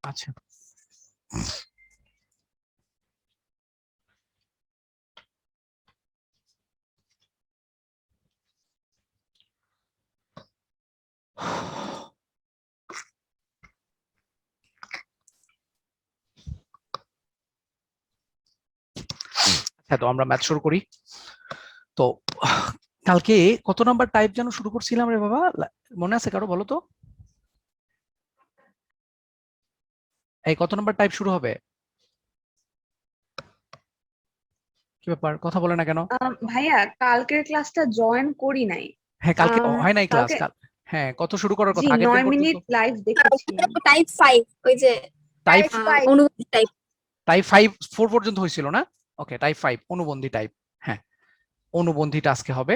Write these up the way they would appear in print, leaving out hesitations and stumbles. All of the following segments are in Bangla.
আচ্ছা, হ্যাঁ, তো আমরা ম্যাথ শুরু করি। তো কালকে কত নাম্বার টাইপ যেন শুরু করছিলাম রে বাবা, মনে আছে কারো? বলো তো, এই কত নাম্বার টাইপ শুরু হবে? কি ব্যাপার, কথা বলে না কেন? ভাইয়া কালকের ক্লাসটা জয়েন করি নাই। হ্যাঁ, কালকে হয় নাই ক্লাস। কালকে হ্যাঁ, কত শুরু করার জি কথা আগের দিন 9 মিনিট পর্যন্ত? লাইভ দেখেছিলাম। টাইপ 5 ওই যে টাইপ অনুভূতি টাইপ। টাইপ 5 4 পর্যন্ত হয়েছিল না? ওকে, টাইপ 5 অনুবন্ধী টাইপ। হ্যাঁ, অনুবন্ধীটা আজকে হবে।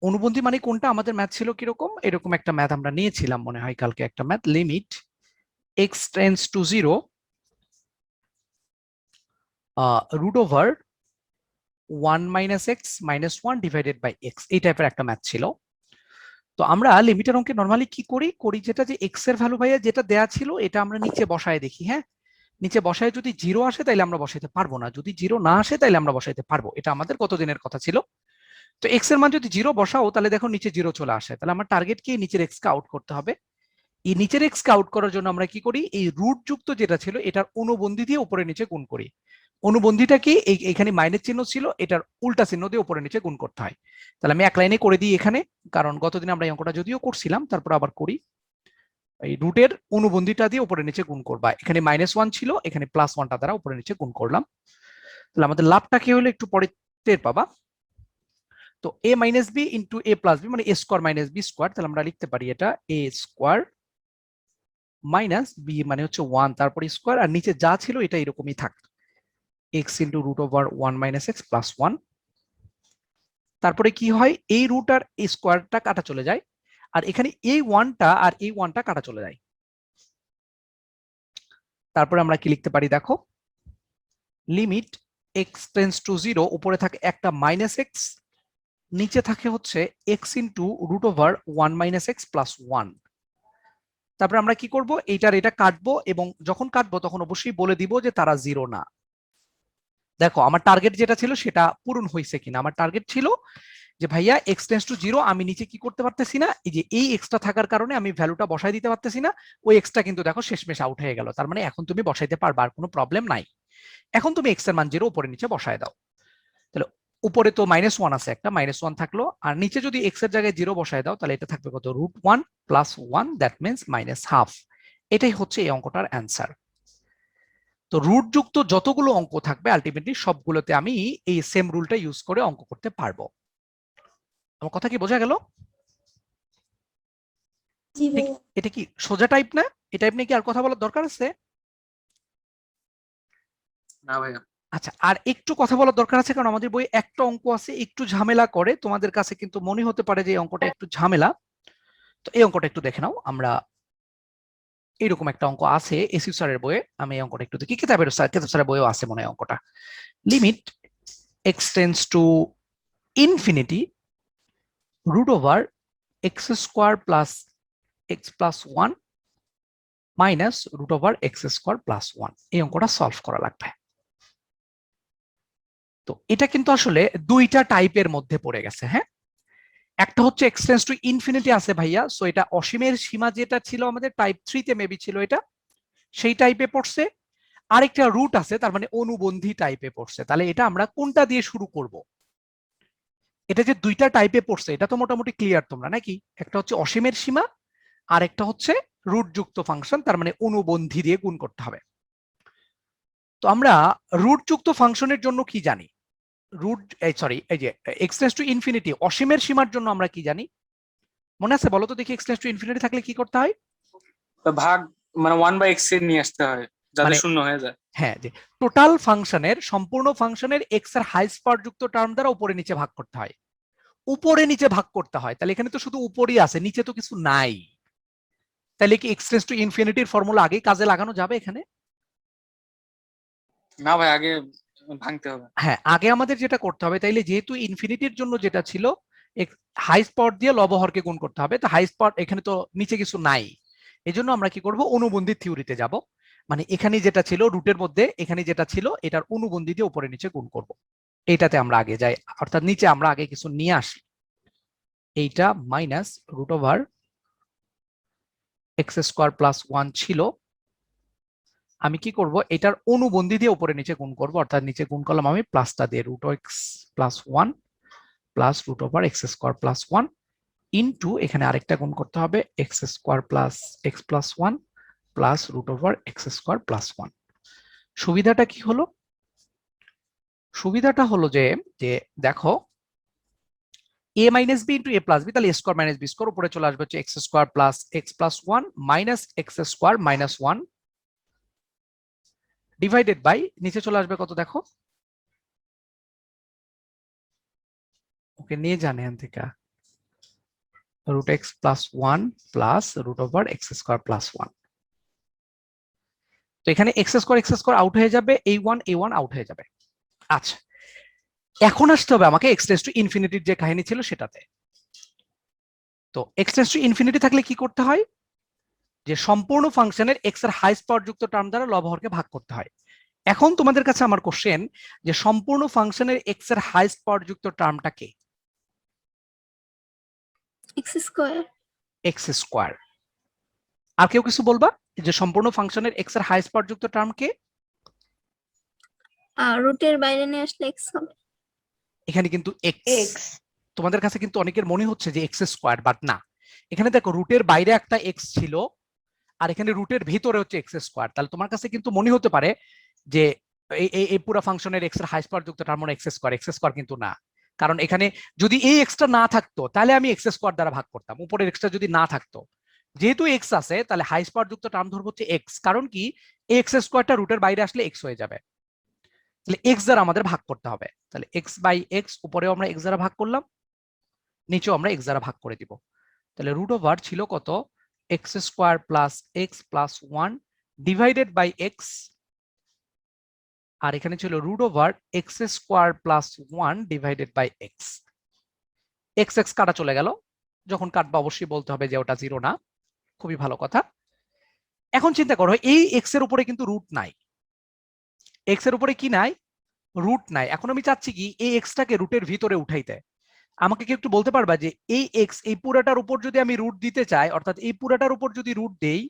অনুবন্ধী মানে কোনটা? আমাদের ম্যাথ ছিল কিরকম, এরকম একটা ম্যাথ আমরা নিয়েছিলাম মনে হয় কালকে, একটা math limit x tends to 0 root over 1 minus x minus 1 divided by X, এই টাইপের একটা ম্যাথ ছিল। তো আমরা লিমিটের অঙ্কে নরমালি কি করি যেটা, যে এক্স এর ভ্যালু ভাইয়া যেটা দেয়া ছিল এটা আমরা নিচে বসায় দেখি। হ্যাঁ, নিচে বসায় যদি 0 আসে তাইলে আমরা বসাইতে পারবো না, যদি 0 না আসে তাইলে আমরা বসাইতে পারবো। এটা আমাদের কত দিনের কথা ছিল। তো এক্স এর মান যদি 0 বসাও তাহলে দেখো নিচে 0 চলে আসে, তাহলে আমার টার্গেট কি নিচের এক্স কে আউট করতে হবে। এই নিচের এক্স কে আউট করার জন্য আমরা কি করি, এই রুট যুক্ত যেটা ছিল এটার অনুবন্ধী দিয়ে উপরে নিচে গুণ করি। অনুবন্ধীটা কি, এখানে মাইনাস চিহ্ন ছিল, এটার উল্টা চিহ্ন দিয়ে উপরে নিচে গুণ করতে হয়। তাহলে আমি এক লাইনে করে দিই এখানে, কারণ গতদিন আমরা এই অঙ্কটা যদিও করছিলাম তারপর আবার করি। এই রুটের অনুবন্ধীটা দিয়ে উপরে নিচে গুণ করবা, এখানে -1 ছিল, এখানে +1টা দ্বারা উপরে নিচে গুণ করলাম। তাহলে আমাদের লাভটা কি হলো একটু পরে টের পাবা। তো a minus B into a plus B মানে a square minus B square, তাহলে আমরা লিখতে পারি এটা a স্কোয়ার মাইনাস বি মানে হচ্ছে 1 তারপরে স্কোয়ার, আর নিচে যা ছিল এটা এরকমই থাক, x into root over 1 minus X plus 1। তারপরে কি হয়, এই রুট আর এই স্কোয়ারটা কাটা চলে যায়, আর এখানে এই 1টা আর এই 1টা কাটা চলে যায়। তারপরে আমরা কি লিখতে পারি দেখো, লিমিট x টেন্ডস টু 0, উপরে থাকে একটা মাইনাস এক্স, নিচে থাকে হচ্ছে x into root over 1 minus X plus 1। তারপরে আমরা কি করব, এইটার এটা কাটবো, এবং যখন কাটবো তখন অবশ্যই বলে দিব যে তারা 0 না। দেখো আমার টার্গেট যেটা ছিল সেটা পূরণ হয়েছে কিনা। আমার টার্গেট ছিল যে ভাইয়া এক্স টেন্ডস টু 0, আমি নিচে কি করতে পারতেছি না, এই যে এই এক্সটা থাকার কারণে আমি ভ্যালুটা বসাই দিতে পারতেছি না, ওই এক্সটা কিন্তু দেখো শেষমেশ আউট হয়ে গেল। তার মানে এখন তুমি বসাইতে পারবা, আর কোনো প্রবলেম নাই। এখন তুমি এক্স এর মান 0 উপরে নিচে বসায় দাও। তাহলে উপরে তো -1 আছে, একটা -1 থাকলো, আর নিচে যদি এক্স এর জায়গায় 0 বসায় দাও তাহলে এটা থাকবে কত, √1 + 1, দ্যাট মিনস -1/2। এটাই হচ্ছে এই অঙ্কটার অ্যান্সার। তো রুট যুক্ত যতগুলো অঙ্ক থাকবে আলটিমেটলি সবগুলোতে আমি এই সেম রুলটা ইউজ করে অঙ্ক করতে পারবো। আমার কথা কি বোঝা গেল? এটা কি সোজা টাইপ না? এই টাইপ নিয়ে কি আর কথা বলার দরকার আছে? না ভাইয়া। আচ্ছা, আর একটু কথা বলার দরকার আছে, কারণ আমাদের বই একটা অঙ্ক আছে একটু ঝামেলা করে, তোমাদের কাছে কিন্তু মনে হতে পারে যে এই অঙ্কটা একটু ঝামেলা। তো এই অঙ্কটা একটু দেখে নাও। আমরা এরকম একটা অঙ্ক আছে এসি স্যারের বইয়ে, আমি এই অঙ্কটা একটু দেখি, কিতাবের স্যারের বইও আছে মনে হয় অঙ্কটা। Limit X tends to infinity root over x square plus x plus 1 minus root over x square plus 1, এই অঙ্কটা সলভ করা লাগবে। তো এটা কিন্তু আসলে দুইটা টাইপের মধ্যে পড়ে গেছে। হ্যাঁ, একটা হচ্ছে এক্স টেন্ডস টু ইনফিনিটি আছে ভাইয়া, সো এটা অসীমের সীমা যেটা ছিল আমাদের টাইপ 3 তে মেবি ছিল, এটা সেই টাইপে পড়ছে। আরেকটা রুট আছে, তার মানে অনুবন্ধী টাইপে পড়ছে। তাহলে এটা আমরা কোনটা দিয়ে শুরু করব? এটা যে দুইটা টাইপে পড়ছে এটা তো মোটামুটি ক্লিয়ার তোমরা নাকি? একটা হচ্ছে অসীমের সীমা, আর একটা হচ্ছে রুট যুক্ত ফাংশন, তার মানে অনুবন্ধী দিয়ে গুণ করতে হবে। তো আমরা রুট যুক্ত ফাংশনের জন্য কি জানি, রুট সরি এই যে এক্স টেন্ডস টু ইনফিনিটি অসীমের সীমার জন্য আমরা কি জানি, মনে আছে বলো তো দেখি? এক্স টেন্ডস টু ইনফিনিটি থাকলে কি করতে হয়? ভাগ মানে 1/x এ নিয়ে আসতে হয় যাতে মানে শূন্য হয়ে যায়। হ্যাঁ, যে টোটাল ফাংশনের সম্পূর্ণ ফাংশনের এক্স এর হাইস্ট পাওয়ার যুক্ত টার্ম দ্বারা উপরে নিচে ভাগ করতে হয়, উপরে নিচে ভাগ করতে হয়। তাহলে এখানে তো শুধু উপরেই আছে, নিচে তো কিছু নাই। তাহলে কি এক্স টেন্ডস টু ইনফিনিটির ফর্মুলা আগেই কাজে লাগানো যাবে এখানে? না ভাই, আগে ভাঙতে হবে। হ্যাঁ, আগে আমাদের যেটা করতে হবে, তাইলে যেহেতু ইনফিনিটির জন্য যেটা ছিল হাইস্ট পাওয়ার দিয়ে লব হরকে গুণ করতে হবে, তো হাইস্ট পাওয়ার এখানে তো নিচে কিছু নাই, এই জন্য আমরা কি করব, অনুবন্ধী থিওরিতে যাব। মানে এখানে যেটা ছিল রুটের মধ্যে, এখানে যেটা ছিল এটার অনুবন্ধী দিয়ে উপরে নিচে গুণ করব। এইটাতে আমরা আগে যাই, অর্থাৎ নিচে আমরা আগে কিছু নিয়ে আসি। এইটা minus root over x square plus 1 ছিল, আমি কি করব, এটার অনুবন্ধী দিয়ে উপরে নিচে গুণ করব, অর্থাৎ নিচে গুণ করলাম আমি প্লাসটা দিয়ে root x plus 1 plus root over x square plus 1 into এখানে আরেকটা গুণ করতে হবে X square plus x plus 1 plus root over x square plus 1। সুবিধাটা কি হলো? সুবিধাটা হলো যে যে দেখো a minus B into A plus B, তাহলে A square minus B square, উপরে চলে আসবে হচ্ছে X square plus x plus 1 minus X square minus 1 divided by নিচে চলে আসবে কত দেখো, ওকে নিয়ে জানে এখান থেকে root x plus 1 plus root over x square plus 1। তো এখানে এক্স স্কোয়ার আউট হয়ে যাবে, এই ওয়ান আউট হয়ে যাবে। আচ্ছা, এখন আসতে হবে আমাকে এক্স টেন্ডস টু ইনফিনিটির যে কাহিনী ছিল সেটাতে। তো এক্স টেন্ডস টু ইনফিনিটি থাকলে কি করতে হয়, যে সম্পূর্ণ ফাংশনের এক্স এর হাইস্ট পাওয়ার যুক্ত টার্ম দ্বারা লব হরকে ভাগ করতে হয়। এখন তোমাদের কাছে আমার কোশ্চেন, যে সম্পূর্ণ ফাংশনের এক্স এর হাইস্ট পাওয়ার যুক্ত টার্মটা কে? X square. X square. আর কেউ কিছু বলবা, যে সম্পূর্ণ ফাংশনের এক্স এর হাইস্ট পাওয়ার যুক্ত টার্ম কে? রুটের বাইরে নিয়ে আসলে এক্স হবে। এখানে কিন্তু এক্স, এক্স তোমাদের কাছে কিন্তু অনেকের মনে হচ্ছে যে এক্স স্কোয়ার, বাট না, এখানে দেখো রুটের বাইরে একটা এক্স ছিল আর এখানে রুটের ভিতরে হচ্ছে এক্স স্কোয়ার। তাহলে তোমার কাছে কিন্তু মনে হতে পারে যে এই পুরো ফাংশনের এক্স এর হাইস্ট পাওয়ার যুক্ত টার্ম এক্স স্কোয়ার কিন্তু না। কারণ এখানে যদি এই এক্সটা না থাকতো তাহলে আমি এক্স স্কোয়ার দ্বারা ভাগ করতাম, উপরের এক্সটা যদি না থাকতো। যেহেতু এক্স আছে তাহলে হাইস্ট পাওয়ার যুক্ত টার্ম ধরবো হচ্ছে এক্স, কারণ কি এক্স স্কোয়ারটা রুটের বাইরে আসলে এক্স হয়ে যাবে, তাহলে এক্স দ্বারা আমাদের ভাগ করতে হবে। তাহলে এক্স বাই এক্স, উপরেও আমরা এক্স দ্বারা ভাগ করলাম, নিচেও আমরা এক্স দ্বারা ভাগ করে দিব। তাহলে রুট ওভার ছিল কত, x square plus x plus 1 divided by x, আর এখানে ছিল root over x square plus 1 divided by x. X x কাটা চলে গেল, যখন কাটবা অবশ্যই বলতে হবে যে ওটা জিরো না, খুবই ভালো কথা। এখন চিন্তা করো এই এক্স এর উপরে কিন্তু রুট নাই, এক্স এর উপরে কি নাই, রুট নাই। এখন আমি চাচ্ছি কি এই এক্সটাকে রুটের ভিতরে উঠাইতে, আমাকে কি একটু বলতে পারবা যে এই এক্স এই পুরাটার উপর যদি আমি রুট দিতে চাই, অর্থাৎ এই পুরাটার উপর যদি রুট দেই,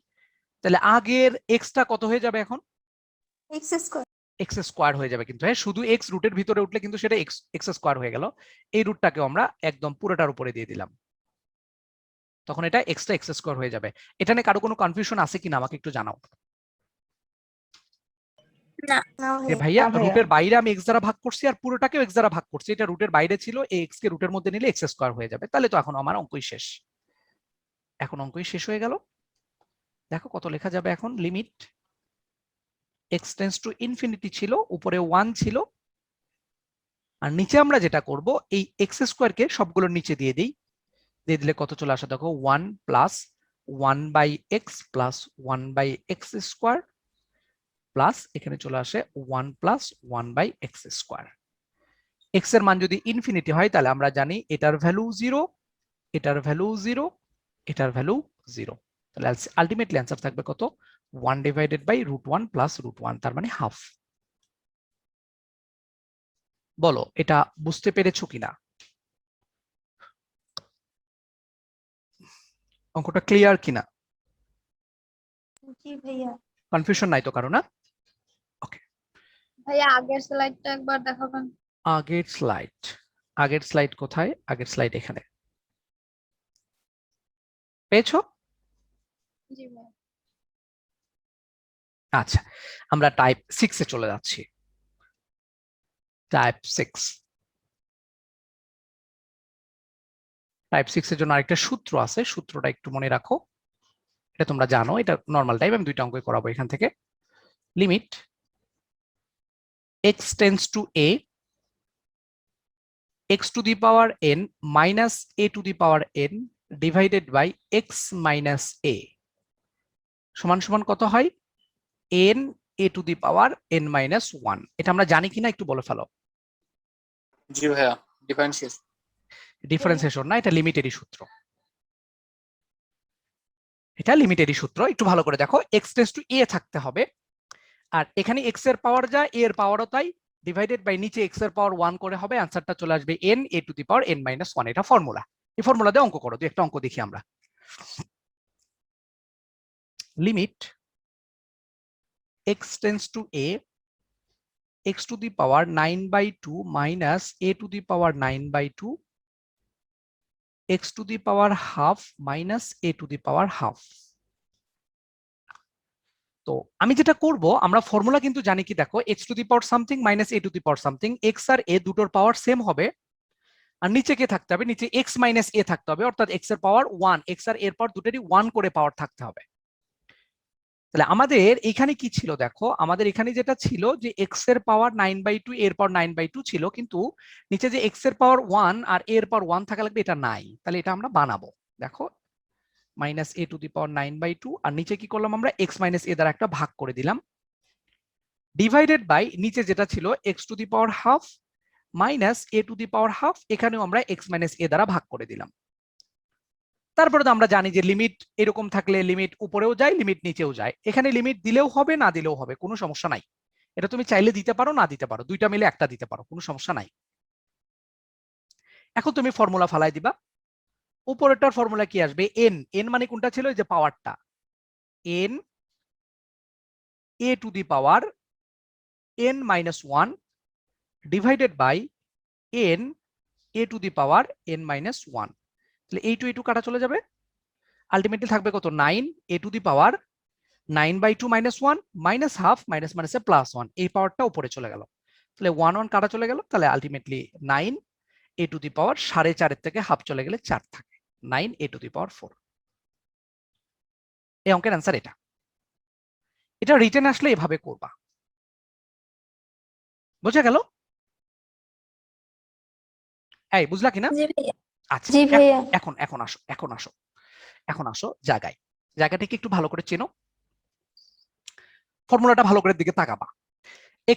তাহলে আগের এক্সটা কত হয়ে যাবে, এখন এক্স স্কোয়ার। এক্স স্কোয়ার হয়ে যাবে। কিন্তু হ্যাঁ, শুধু এক্স রুটের ভিতরে উঠলে কিন্তু সেটা এক্স স্কোয়ার হয়ে গেল। এই রুটটাকে আমরা একদম পুরোটার উপরে দিয়ে দিলাম, তখন এটা এক্স স্কোয়ার হয়ে যাবে। এটা নিয়ে কারো কোনো কনফিউশন আছে কিনা আমাকে একটু জানাও। না ভাইয়া না ভাইয়া। রুটের বাইরে আমি এক্স দ্বারা ভাগ করছি আর পুরোটাকেও এক্স দ্বারা ভাগ করছি, এটা রুটের বাইরে ছিল, এই এক্স কে রুটের মধ্যে নিলে এক্স স্কোয়ার হয়ে যাবে। তাহলে তো এখন আমার অঙ্কই শেষ, এখন অঙ্কই শেষ হয়ে গেল। দেখো কত লেখা যাবে এখন, limit X tends to infinity ছিল, উপরে 1 ছিল, আর নিচে আমরা যেটা করব এই এক্স স্কোয়ারকে সবগুলোর নিচে দিয়ে দিই, দিয়ে দিলে কত চলে আসে দেখো, 1 plus 1 by x plus 1 by x square plus এখানে চলে আসে 1 plus 1 by x square. X এর মান যদি ইনফিনিটি হয় তাহলে আমরা জানি এটার ভ্যালু 0, এটার ভ্যালু 0, এটার ভ্যালু 0। তাহলে আলটিমেটলি অ্যান্সার থাকবে কত, 1 ডিভাইডেড বাই √1 প্লাস √1, তার মানে হাফ। বলো এটা বুঝতে পেরেছো কিনা, অঙ্কটা ক্লিয়ার কিনা, জি ভাইয়া। কনফিউশন নাই তো কারো না? ওকে, ভাইয়া আগের স্লাইডটা একবার দেখাবেন। আগের স্লাইড কোথায়, আগের স্লাইড এখানে, পেয়েছো? জি ভাইয়া। আচ্ছা, আমরা টাইপ 6 এ চলে যাচ্ছি। টাইপ 6 এর জন্য আরেকটা সূত্র আছে, সূত্রটা একটু মনে রাখো, এটা তোমরা জানো, এটা নরমাল টাইপ, আমি দুইটা অঙ্ক করাবো এখান থেকে। Limit x tends to a, x to the power n minus a to the power n divided by x minus a সমান সমান কত হয়, n a to the power n minus 1। এটা আমরা জানি কিনা একটু বলে ফেলো। জি ভাইয়া, ডিফারেন্সিয়েশন। ডিফারেন্সিয়েশন না, এটা লিমিটেরই সূত্র। এটা লিমিটেরই সূত্র, একটু ভালো করে দেখো, x টেন্ডস টু a থাকতে হবে, আর এখানে x এর পাওয়ার যা a এর পাওয়ারও তাই, ডিভাইডেড বাই নিচে x এর পাওয়ার 1 করে হবে, অ্যান্সারটা চলে আসবে n a to the power n minus 1। এটা ফর্মুলা, এই ফর্মুলা দিয়ে অঙ্ক করো, একটা অঙ্ক দেখি আমরা। Limit x tends to a x to the power 9/2 minus a to the power 9/2 x to the power half minus a to the power half। তো আমি যেটা করব, আমরা ফর্মুলা কিন্তু জানি কি, দেখো x to the power something minus a to the power something, x R a দুটোর পাওয়ার সেম হবে, আর নিচে কে থাকতে হবে, নিচে x মাইনাস a থাকতে হবে, অর্থাৎ x এর পাওয়ার 1, x আর এর পাওয়ার দুটোরই 1 করে পাওয়ার থাকতে হবে। তাহলে আমাদের এখানে কি ছিল, দেখো আমাদের এখানে যেটা ছিল যে x এর পাওয়ার 9/2 এর পাওয়ার 9/2 ছিল, কিন্তু নিচে যে x এর পাওয়ার 1 আর a এর পাওয়ার 1 থাকা লাগবে, এটা নাই, তাহলে এটা আমরা বানাবো। দেখো মাইনাস a টু দি পাওয়ার 9/2, আর নিচে কি করলাম আমরা, x মাইনাস a দ্বারা একটা ভাগ করে দিলাম, ডিভাইডেড বাই নিচে যেটা ছিল x to the power half minus a to the power half, এখানেও আমরা x মাইনাস a দ্বারা ভাগ করে দিলাম। তারপরে তো আমরা জানি যে লিমিট এরকম থাকলে লিমিট উপরেও যায়, লিমিট নিচেও যায়, এখানে লিমিট দিলেও হবে না দিলেও হবে, কোনো সমস্যা নাই, এটা তুমি চাইলে দিতে পারো না দিতে পারো, দুইটা মিলে একটা দিতে পারো, কোনো সমস্যা নাই। এখন তুমি ফর্মুলা ফালাই দিবা, উপরেরটার ফর্মুলা কি আসবে, n, n মানে কোনটা ছিল, এই যে পাওয়ারটা, n a to the power n minus 1 divided by n a to the power n minus 1। তাহলে এই টু কাটা চলে যাবে, আলটিমেটলি থাকবে কত, 9 a to the power 9/2 minus 1 minus half minus মাইনাসে প্লাস 1, এই পাওয়ারটা উপরে চলে গেল, তাহলে 1 কাটা চলে গেল, তাহলে আলটিমেটলি 9 a টু দি পাওয়ার 4.5 থেকে হাফ চলে গেলে 4 থাকে, 9 a টু দি পাওয়ার 4। এই অঙ্কের অ্যান্সার এটা। এটা রিটেন আসলে এভাবে করবা, বোঝা গেল? এই বুঝলা কিনা? আচ্ছা এখন এখন আসো, এখন আসো জায়গাটাকে একটু ভালো করে চেনো, ফর্মুলাটা ভালো করে দিকে তাকাবা।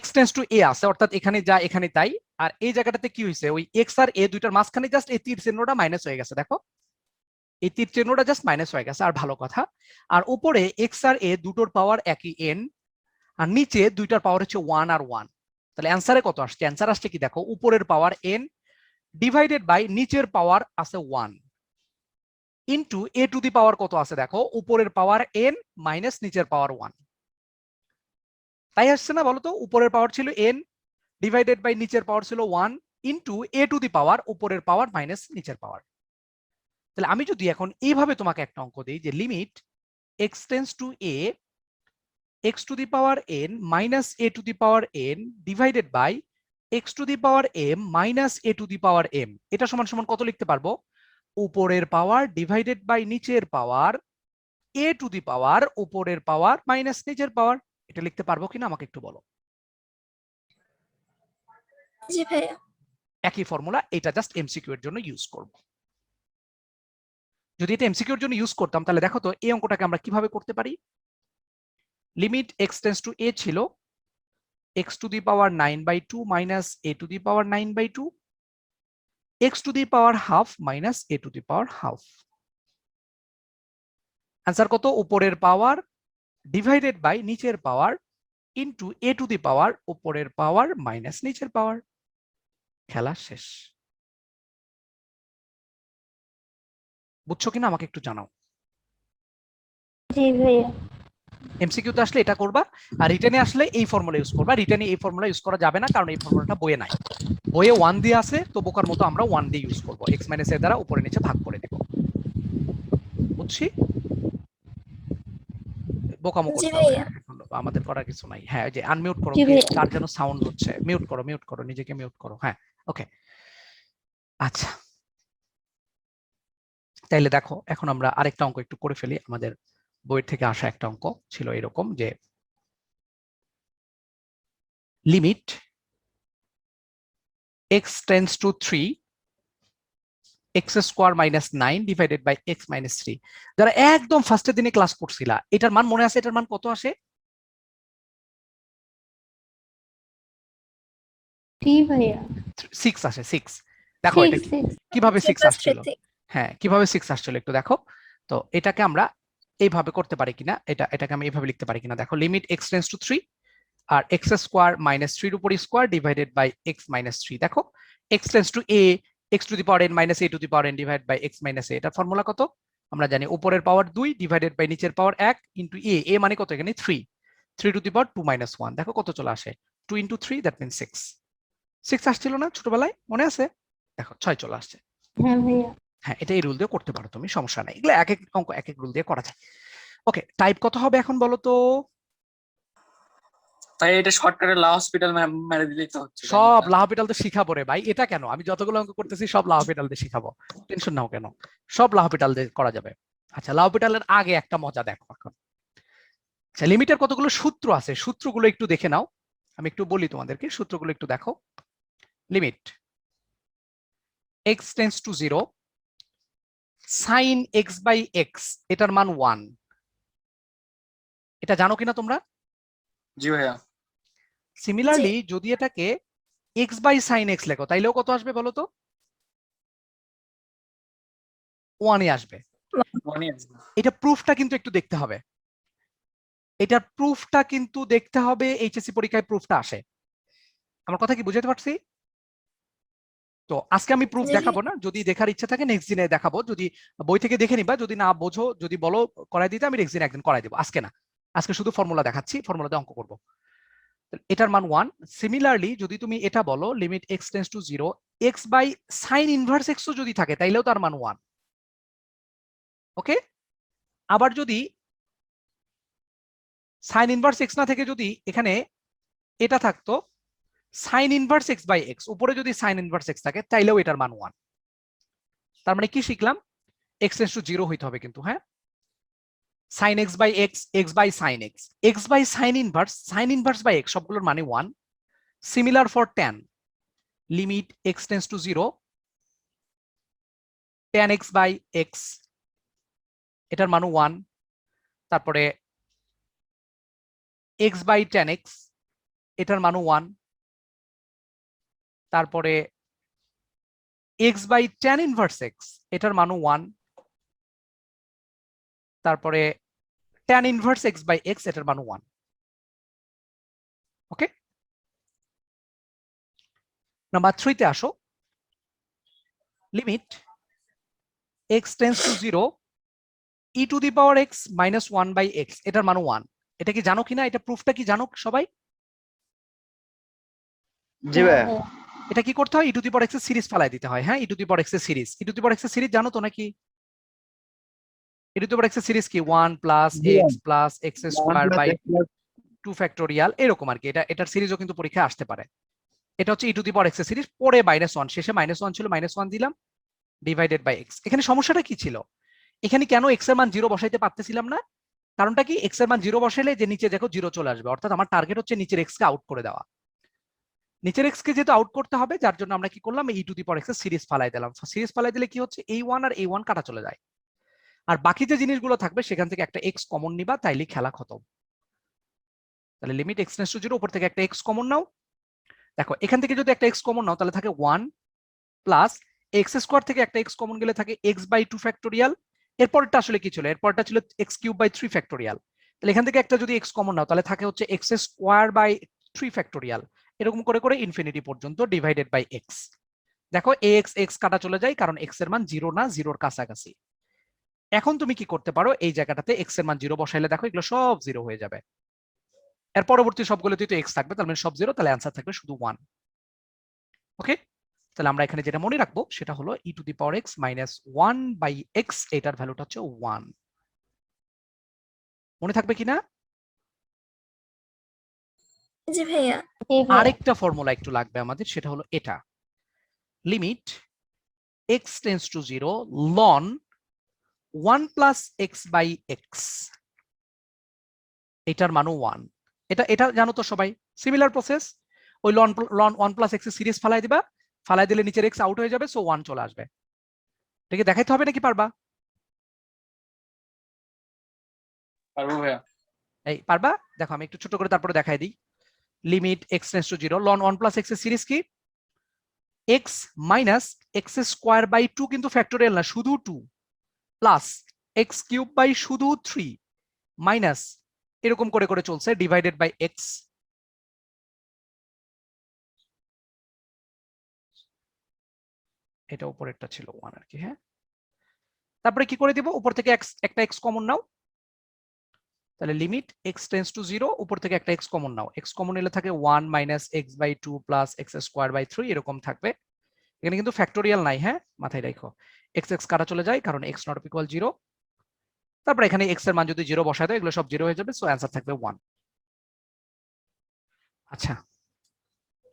x টেন্ডস টু a আছে, অর্থাৎ এখানে যা এখানে তাই, আর এই জায়গাটাতে কি হয়েছে, ওই x আর a দুইটার মাঝখানে জাস্ট এই তীর চিহ্নটা মাইনাস হয়ে গেছে, দেখো এই তীর চিহ্নটা জাস্ট মাইনাস হয়ে গেছে, আর ভালো কথা, আর উপরে x আর a দুটোর পাওয়ার একই n, আর নিচে দুইটার পাওয়ার হচ্ছে 1 আর 1, তাহলে অ্যান্সারে কত আসছে, অ্যান্সার আসছে কি, দেখো উপরের পাওয়ার n ডিভাইডেড বাই নিচের পাওয়ার আছে 1 ইনটু a টু দি পাওয়ার কত আছে, দেখো উপরের পাওয়ার n মাইনাস নিচের পাওয়ার 1, তাই আসছে না বলতো, উপরের পাওয়ার ছিল n ডিভাইডেড বাই নিচের পাওয়ার ছিল 1 ইনটু a টু দি পাওয়ার উপরের পাওয়ার মাইনাস নিচের পাওয়ার। তাহলে আমি যদি এখন এইভাবে তোমাকে একটা অঙ্ক দেই যে limit x tends to a x to the power n minus a to the power n divided by x to the power m minus a to the power m, এটা সমান সমান কত লিখতে পারবো, উপরের পাওয়ার ডিভাইডেড বাই নিচের পাওয়ার a টু দি পাওয়ার উপরের পাওয়ার মাইনাস নিচের পাওয়ার, এটা লিখতে পারবো কিনা আমাকে একটু বলো। জি ভাইয়া। একই ফর্মুলা, এটা জাস্ট এমসিকিউ এর জন্য ইউজ করব। যদি এটা এমসিকিউ এর জন্য ইউজ করতাম, তাহলে দেখো তো এই অঙ্কটাকে আমরা কিভাবে করতে পারি। Limit x tends to a ছিল x to the power 9/2 minus a to the power 9/2 x to the power half minus a to the power half. Answer কত, উপরের পাওয়ার ডিভাইডেড বাই নিচের পাওয়ার ইনটু a টু দি পাওয়ার উপরের পাওয়ার মাইনাস নিচের পাওয়ার। খেলা শেষ। বুঝছো কিনা আমাকে একটু জানাও। জি ভাইয়া। এমসিকিউতে আসলে এটা করবা, আর রিটেনে আসলে এই ফর্মুলা ইউজ করবা। রিটেনে এই ফর্মুলা ইউজ করা যাবে না, কারণ এই ফর্মুলাটা বইয়ে নাই, বইয়ে 1 দিয়ে আছে, তো বোকার মতো আমরা 1 দিয়ে ইউজ করব, x মাইনাস এর দ্বারা উপরে নিচে ভাগ করে দেব। বুঝছি? বোকামো করতে হবে, আমাদের করার কিছু নাই। হ্যাঁ, যে আনমিউট করো, কার যেন সাউন্ড হচ্ছে, মিউট করো, নিজেকে মিউট করো। হ্যাঁ, ওকে, আচ্ছা তাইলে দেখো এখন আমরা আরেকটা অঙ্ক একটু করে ফেলি। আমাদের বইয়ের থেকে আসা একটা অঙ্ক ছিল এরকম যে limit x tends to 3 x square minus 9 divided by x minus 3। যারা একদম ফার্স্টের দিনে ক্লাস করছিলা, এটার মান মনে আছে, এটার মান কত আসে? 6 আসে, 6। দেখো এটা কিভাবে 6 আসছিল, হ্যাঁ কিভাবে 6 আসছিল একটু দেখো তো। এটাকে আমরা এইভাবে করতে পারি কিনা, এটাকে আমি এইভাবে লিখতে পারি কিনা দেখো, লিমিট x টেন্ডস টু 3 আর x স্কয়ার মাইনাস 3 এর উপর square divided by x minus 3। দেখো x tends to a x to the power n minus a to the power n divide by x minus a, এটার ফর্মুলা কত আমরা জানি, উপরের পাওয়ার 2 ডিভাইডেড বাই নিচের পাওয়ার 1 ইনটু a মানে কত এখানে 3 টু দি পাওয়ার 2 মাইনাস 1। দেখো কত চলে আসে, 2 ইনটু 3 দ্যাট মিন্স 6 আসছিল না ছোটবেলায়, মনে আছে? দেখো 6 চলে আসছে। হ্যাঁ ভাইয়া। হ্যাঁ, এটা এই রুল দিয়ে করতে পারো তুমি, সমস্যা নাই, এগুলো এক এক অঙ্ক এক এক রুল দিয়ে করা যায়। ওকে, টাইপ কত হবে এখন বলো তো? তাই এটা শর্টকাটে লা হসপিটাল মেরে দিলেই তো হচ্ছে, তাই না? সব লা হসপিটাল দিয়ে শিখাবো রে ভাই, এটা কেন, আমি যতগুলো অঙ্ক করতেছি সব লা হসপিটাল দিয়ে শিখাবো, টেনশন নাও কেন, সব লা হসপিটাল দিয়ে করা যাবে। আচ্ছা, লা হসপিটালের আগে একটা মজা দেখো এখন। আচ্ছা, লিমিটের কতগুলো সূত্র আছে, সূত্রগুলো একটু দেখে নাও, আমি একটু বলি তোমাদেরকে, সূত্রগুলো একটু দেখো। Limit x tends to 0 sin x by x, এটার মান 1, এটা জানো কিনা তোমরা? জি ভাইয়া। সিমিলারলি যদি এটাকে x বাই sin x লেখো তাইলেও কত আসবে বলো তো? 1 আসবে। এটা প্রুফটা কিন্তু একটু দেখতে হবে, এটার প্রুফটা কিন্তু দেখতে হবে, এইচএসসি পরীক্ষায় প্রুফটা আসে। আমার কথা কি বুঝাতে পারছি? তো আজকে আমি প্রুফ জি। দেখাবো না, যদি দেখার ইচ্ছা থাকে নেক্সট দিনে দেখাবো, যদি বই থেকে দেখে নিবা, যদি না বোঝো যদি বলো করাই দিতে আমি নেক্সট দিন একদিন করাই দেবো, আজকে না, আজকে শুধু ফর্মুলা দেখাচ্ছি, ফর্মুলাতে অঙ্ক করবো। এটার মান 1। সিমিলারলি যদি তুমি এটা বলো limit x tends to 0 x by sine inverse x ও যদি থাকে তাইলেও তার মান 1। ওকে, আবার যদি সাইন ইনভার্স x না থেকে যদি এখানে এটা থাকতো sine inverse x by x, উপরে যদি সাইন ইনভার্স x থাকে তাইলেও এটার মান 1। তার মানে কি শিখলাম, x টেন্ডস টু 0 হইতে হবে কিন্তু, হ্যাঁ, sin x by x, x by sin x, x by sin inverse by x সবগুলোর মানে 1। Similar for tan, limit x tends to 0 tan x by x, এটার মান 1। তারপরে x বাই tan x, এটার মান 1। তারপরে x by tan inverse x, এটার মান 1। তারপরে tan inverse x by x, এটার মান 1। ওকে, নাম্বার 3 তে আসো। Limit x tends to 0 e to the power x minus 1 by x, এটার মান 1। এটা কি জানো কিনা, এটা প্রুফটা কি জানো সবাই? জি ভাইয়া। এটা কি করতে হয়, e to the power x এর সিরিজ ফেলাই দিতে হয়। হ্যাঁ, e to the power x এর series, e to the power x এর সিরিজ জানো তো নাকি? E to the power x এর সিরিজ কি 1 plus x plus x square by 2 factorial, এরকম আর কি। এটার সিরিজও কিন্তু পরীক্ষায় আসতে পারে। এটা হচ্ছে ই টু দি পাওয়ার x এর সিরিজ, পরে -1, শেষে -1 ছিল, -1 দিলাম ডিভাইডেড বাই x। এখানে সমস্যাটা কি ছিল, এখানে কেন x এর মান 0 বসাইতে পারতেছিলাম না? কারণটা কি, x এর মান 0 বসাইলে যে নিচে দেখো 0 চলে আসবে, অর্থাৎ আমার টার্গেট হচ্ছে নিচের x কে আউট করে দেওয়া। নিচের x কে যেহেতু আউট করতে হবে, যার জন্য আমরা কি করলাম, ই টু দি পাওয়ার x এর সিরিজ ফালাই দিলাম। সিরিজ ফালাই দিলে কি হচ্ছে, এই 1 আর এই 1 কাটা চলে যায়, আর বাকি যে জিনিসগুলো থাকবে সেখান থেকে একটা x কমন নিবা, তাইলে খেলা খতম। তাহলে লিমিট x টেন্ডস টু 0, উপর থেকে একটা x কমন নাও। দেখো এখান থেকে যদি একটা x কমন নাও তাহলে থাকে 1 প্লাস x স্কয়ার থেকে একটা x কমন গেলে থাকে x বাই 2 ফ্যাক্টোরিয়াল। এরপরটা আসলে কি ছিল, এরপরটা ছিল x কিউব বাই 3 ফ্যাক্টোরিয়াল। তাহলে এখান থেকে একটা যদি x কমন নাও তাহলে থাকে হচ্ছে x স্কয়ার বাই 3 ফ্যাক্টোরিয়াল, এরকম করে করে ইনফিনিটি পর্যন্ত ডিভাইডেড বাই x। দেখো ax x কাটা চলে যায়, কারণ x এর মান 0 না, 0-র কাছাকাছি। এখন তুমি কি করতে পারো, এই জায়গাটাতে x এর মান 0 বসাইলে দেখো এগুলো সব 0 হয়ে যাবে। এর পরবর্তী সবগুলোতেই তো x থাকবে, তার মানে সব 0, তাহলে অ্যান্সার থাকবে শুধু 1। ওকে, তাহলে আমরা এখানে যেটা মনে রাখবো সেটা হলো e to the power x minus 1 by x, এটার ভ্যালুটা হচ্ছে 1। মনে থাকবে কিনা? জি ভাইয়া। আরেকটা ফর্মুলা একটু লাগবে আমাদের, সেটা হলো এটা, limit x tends to 0 ln 1 plus x by x, এটার মানও 1। এটা জানো তো সবাই, সিমিলার প্রসেস। ওই ln 1 প্লাস x এর সিরিজ ফালাই দিবা, ফালাই দিলে নিচের x আউট হয়ে যাবে, সো 1 চলে আসবে। এটাকে দেখাইতে হবে নাকি পারবা? পারবো ভাইয়া। এই পারবা? দেখো আমি একটু ছোট করে তারপরে দেখাই দিই। Limit x tends to 0 ln 1 plus x এর সিরিজ কি, x minus x square by 2, কিন্তু ফ্যাক্টোরিয়াল না, শুধু 2 প্লাস এক্স কিউব বাই শুধু 3 মাইনাস এরকম করে করে চলছে ডিভাইডেড বাই এক্স, এটা উপরেরটা ছিল 1 আর কি। হ্যাঁ, তারপরে কি করে দিব, উপর থেকে একটা এক্স কমন নাও, তাহলে লিমিট এক্স টেন্স টু 0, উপর থেকে একটা এক্স কমন নাও, এক্স কমন নিলে থাকে 1 minus x by 2 plus x square by 3 এরকম থাকবে। এখানে কিন্তু ফ্যাক্টোরিয়াল নাই, হ্যাঁ মাথায় রাখো, এক্স এক্স কাটা চলে যায় কারণ এক্স নট ইকুয়াল 0। তারপর এখানে এক্স এর মান যদি 0 বসায় দাও এগুলো সব 0 হয়ে যাবে, সো অ্যান্সার থাকবে 1। আচ্ছা,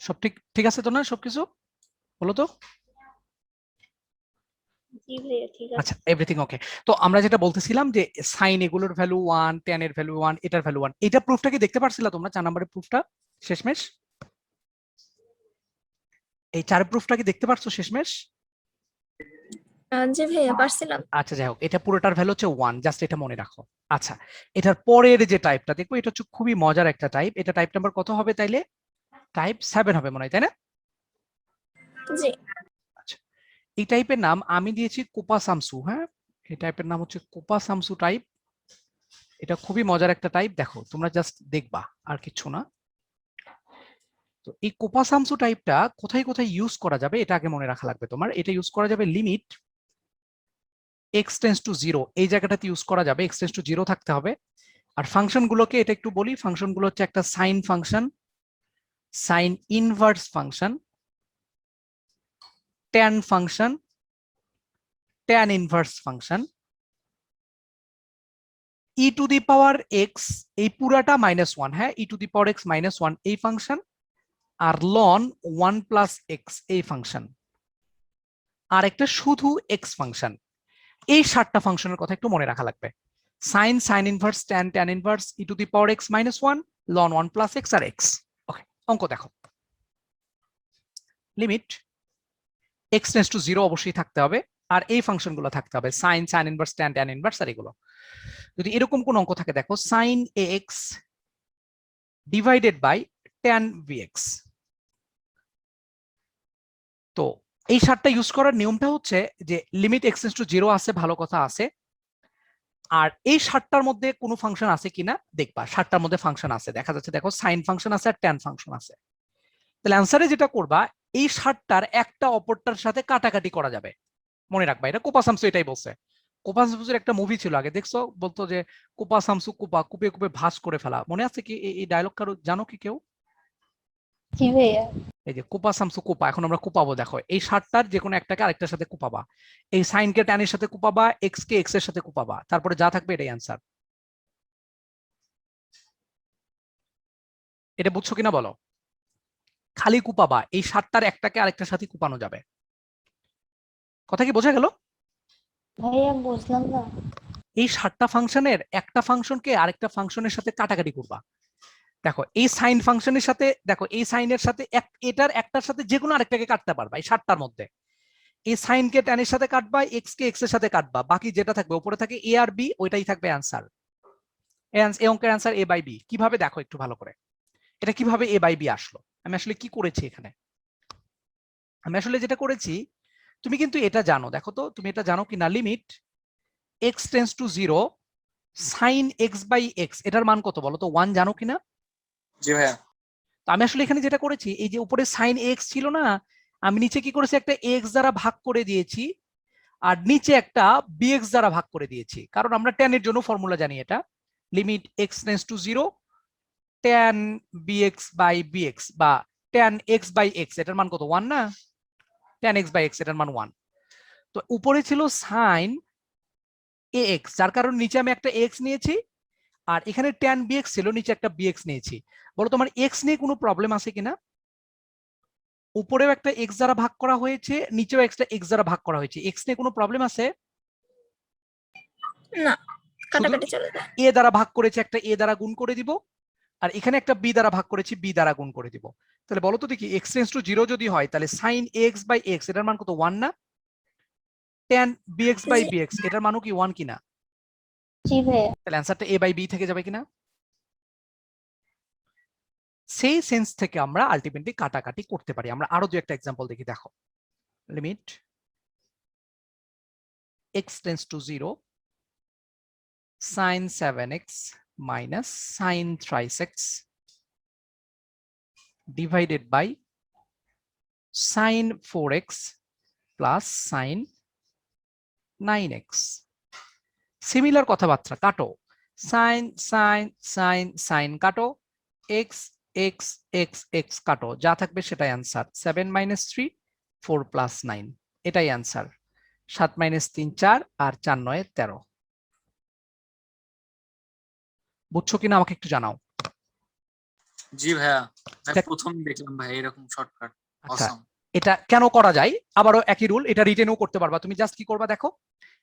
সব ঠিক ঠিক আছে তো না, সবকিছু বলো তো? জি ভাইয়া ঠিক আছে। আচ্ছা, এভরিথিং ওকে। তো আমরা যেটা বলতেছিলাম যে সাইন এগুলোর ভ্যালু 1, tan এর ভ্যালু 1, এটার ভ্যালু 1, এটা প্রুফটা কি দেখতে পারছিলা তোমরা? 4 নম্বরের প্রুফটা শেষমেশ, এই 4 প্রুফটা কি দেখতে পারছো শেষমেশ? জি ভাইয়া পারছিলাম। আচ্ছা যাই হোক, এটা পুরোটার ভ্যালু হচ্ছে 1, জাস্ট এটা মনে রাখো। আচ্ছা, এটার পরের যে টাইপটা দেখবো, এটা হচ্ছে খুবই মজার একটা টাইপ। এটা টাইপ নাম্বার কত হবে তাইলে? টাইপ 7 হবে মনে হয়, তাই না? জি। আচ্ছা, এই টাইপের নাম আমি দিয়েছি কোপা সামসু। হ্যাঁ, এই টাইপের নাম হচ্ছে কোপা সামসু টাইপ। এটা খুবই মজার একটা টাইপ, দেখো তোমরা জাস্ট দেখবা আর কিছু না। তো এই কোপা সামসু টাইপটা কোথায় কোথায় ইউজ করা যাবে এটা আগে মনে রাখা লাগবে তোমার। এটা ইউজ করা যাবে লিমিট এক্স টেন্স টু 0, এই জায়গাটাতে ইউজ করা যাবে, এক্স টেন্স টু 0 থাকতে হবে। আর ফাংশন গুলোকে এটা একটু বলি, ফাংশন গুলো হচ্ছে একটা sine function, sign inverse function, tan function, tan inverse function, E to the power x এই পুরাটা -1, হ্যাঁ e to the power x -1 এই ফাংশন, আর লন 1 প্লাস এক্স এই ফাংশন, আর একটা শুধু এক্স ফাংশন। এই 7টা ফাংশনের কথা একটু মনে রাখা লাগবে। Sine, sine inverse, tan, tan inverse, e to the power x -1, ln 1 plus x আর এক্স। ওকে, অঙ্ক দেখো। লিমিট এক্স টেন্স টু 0 অবশ্যই থাকতে হবে, আর এই ফাংশনগুলো থাকতে হবে, sine, sine inverse, tan, tan inverse আর এগুলো। যদি এরকম কোন অঙ্ক থাকে দেখো, sine a x divided by tan b x, তো এই 7টা ইউজ করার নিয়মটা হচ্ছে যে লিমিট এক্স টেন্স টু 0 আছে, ভালো কথা আছে, আর এই 7টার মধ্যে কোনো ফাংশন আছে কিনা দেখবা। 7টার মধ্যে ফাংশন আছে, দেখা যাচ্ছে দেখো সাইন ফাংশন আছে আর ট্যান ফাংশন আছে। তাহলে অ্যান্সারে যেটা করবা, এই 7টার একটা অপরটার সাথে কাটাকাটি করা যাবে, মনে রাখবা। এটা কোপা সামসু এটাই বলছে। কোপা সামসুর একটা মুভি ছিল আগে, দেখছো? বলতো যে কোপা সামসু কোপা, কুপে কুপে ভাঁজ করে ফেলা, মনে আছে কি এই ডায়লগ? কারো জানো কি কেউ? জি ভাইয়া। এই যে কোপা সামসু কোপা, এখন আমরা কোপাবো। দেখো এই 7টার যে কোনো একটাকে আরেকটার সাথে কোপাবা, এই সাইনকে ট্যানের সাথে কোপাবা, এক্স কে এক্স এর সাথে কোপাবা, তারপরে যা থাকবে এটাই অ্যান্সার। এটা বুঝছো কিনা বলো? খালি কুপাবা, এই 7টার একটাকে আরেকটার সাথে কুপানো যাবে। কথা কি বোঝা গেল? ভাইয়া বুঝলাম না। এই 7টা ফাংশনের একটা ফাংশনকে আরেকটা ফাংশনের সাথে কাটাকাটি করবা। দেখো এই সাইন ফাংশনের সাথে, দেখো এই সাইনের সাথে এটার একটার সাথে যে কোনো আরেকটাকে কাটতে পারবা এই 7টার মধ্যে। এই সাইনকে ট্যানের সাথে কাটবা, এক্স কে এক্স এর সাথে কাটবা, বাকি যেটা থাকবে উপরে থাকে এ আর বি, ওইটাই থাকবে অ্যান্সার। এই অঙ্কের অ্যান্সার এ বাই বি। কিভাবে দেখো একটু ভালো করে, এটা কিভাবে এ বাই বি আসলো? আমি আসলে কি করেছি এখানে, আমি আসলে যেটা করেছি, তুমি কিন্তু এটা জানো, দেখো তো তুমি এটা জানো কিনা, limit x tends to 0 sine x by x, এটার মান কত বলো তো? 1 জানো কিনা? জি ভাইয়া। তো আমি আসলে এখানে যেটা করেছি, এই যে উপরে সাইন এক্স ছিল না, আমি নিচে কি করেছি, একটা এক্স দ্বারা ভাগ করে দিয়েছি, আর নিচে একটা বিএক্স দ্বারা ভাগ করে দিয়েছি, কারণ আমরা ট্যান এর জন্য ফর্মুলা জানি। এটা limit x tends to 0 tan b x by b x, বা ট্যান এক্স বাই এক্স, এটার মান কত? 1 না? ট্যান এক্স বাই এক্স এটার মান 1। তো উপরে ছিল সাইন এ এক্স, যার কারণে নিচে আমি একটা এক্স নিয়েছি, আর এখানে ট্যান বিএক্স ছিল, নিচে একটা বিএক্স নিয়েছি। বলো তোমার এক্স নিয়ে কোনো প্রবলেম আছে কিনা? উপরেও একটা এক্স দ্বারা ভাগ করা হয়েছে, নিচেও একটা এক্স দ্বারা ভাগ করা হয়েছে, এক্স নিয়ে কোনো প্রবলেম আছে? না, কাটাকাটি চলে যায়। এ দ্বারা ভাগ করেছে, একটা এ দ্বারা গুণ করে দিব, আর এখানে একটা বি দ্বারা ভাগ করেছি, বি দ্বারা গুণ করে দিব। তাহলে বলো তো দেখি, এক্স টেন্স টু 0 যদি হয়, তাহলে সাইন এক্স বাই এক্স এটার মান কত? 1 না? Tan b x by g. B x এটার মানও কি 1 কিনা? জি ভাইয়া। তাহলে অ্যান্সারটা এ বাই বি থেকে যাবে কিনা? সেই সেন্স থেকে আমরা আলটিমেটলি কাটাকাটি করতে পারি। আমরা আরো দু একটা এক্সাম্পল দেখি, দেখো। Limit x tends to 0 sin 7x minus sin thrice x divided by sin 4x plus sin 9x. Similar কথাবার্তা, কাটো sin sin sin sin কাটো, x x x x কাটো, যা থাকবে সেটাই অ্যান্সার। 7 minus 3 4 plus 9 এটাই অ্যান্সার। 7 minus 3 4 আর 4 9 13। বুঝছো কিনা আমাকে একটু জানাও। জি ভাইয়া, ভাই দেখ- প্রথম দেখলাম ভাই এরকম শর্টকাট। আচ্ছা, অসম। এটা কেন করা যায়, আবারও একই রুল, এটা রিটেনও করতে পারবা তুমি। জাস্ট কি করবা দেখো,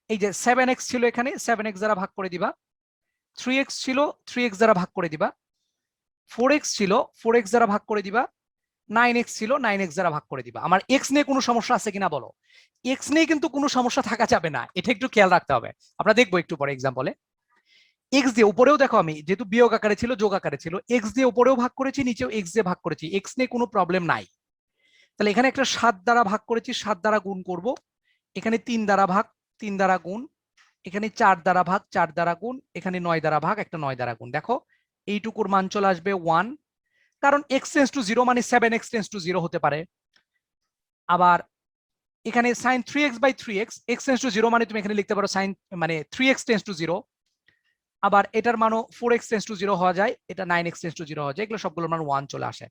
এই যে 7x ছিল এখানে 7x দ্বারা ভাগ করে দিবা, 3x ছিল 3x দ্বারা ভাগ করে দিবা, 4x ছিল 4x দ্বারা ভাগ করে দিবা, 9x ছিল 9x দ্বারা ভাগ করে দিবা। আমার x নিয়ে কোনো সমস্যা আছে কিনা বলো। x নিয়ে কিন্তু কোনো সমস্যা থাকা যাবে না, এটা একটু খেয়াল রাখতে হবে। আমরা দেখবো একটু পরে এক্সাম্পলে। x দিয়ে উপরেও দেখো, আমি যেহেতু বিয়োগ আকারে ছিল যোগ আকারে ছিল, x দিয়ে উপরেও ভাগ করেছি নিচেও x দিয়ে ভাগ করেছি, x নিয়ে কোনো প্রবলেম নাই। তাহলে এখানে একটা 7 দ্বারা ভাগ করেছি, 7 দ্বারা গুণ করব, এখানে 3 দ্বারা ভাগ 3 দ্বারা গুণ, এখানে 4 দ্বারা ভাগ 4 দ্বারা গুণ, এখানে 9 দ্বারা ভাগ একটা 9 দ্বারা গুণ। দেখো এইটুকুর মান চলে আসবে 1, কারণ x টেন্স টু 0 মানে 7x টেন্স টু 0 হতে পারে। আবার এখানে sin 3x by 3x, x tends to 0 মানে তুমি এখানে লিখতে পারো sin মানে 3x টেন্স টু 0। আবার এটার মানও 4x টেন্স টু 0 হওয়া যায়, এটা 9x টেন্স টু 0 হওয়া যায়, এগুলো সবগুলোর মান 1 চলে আসে।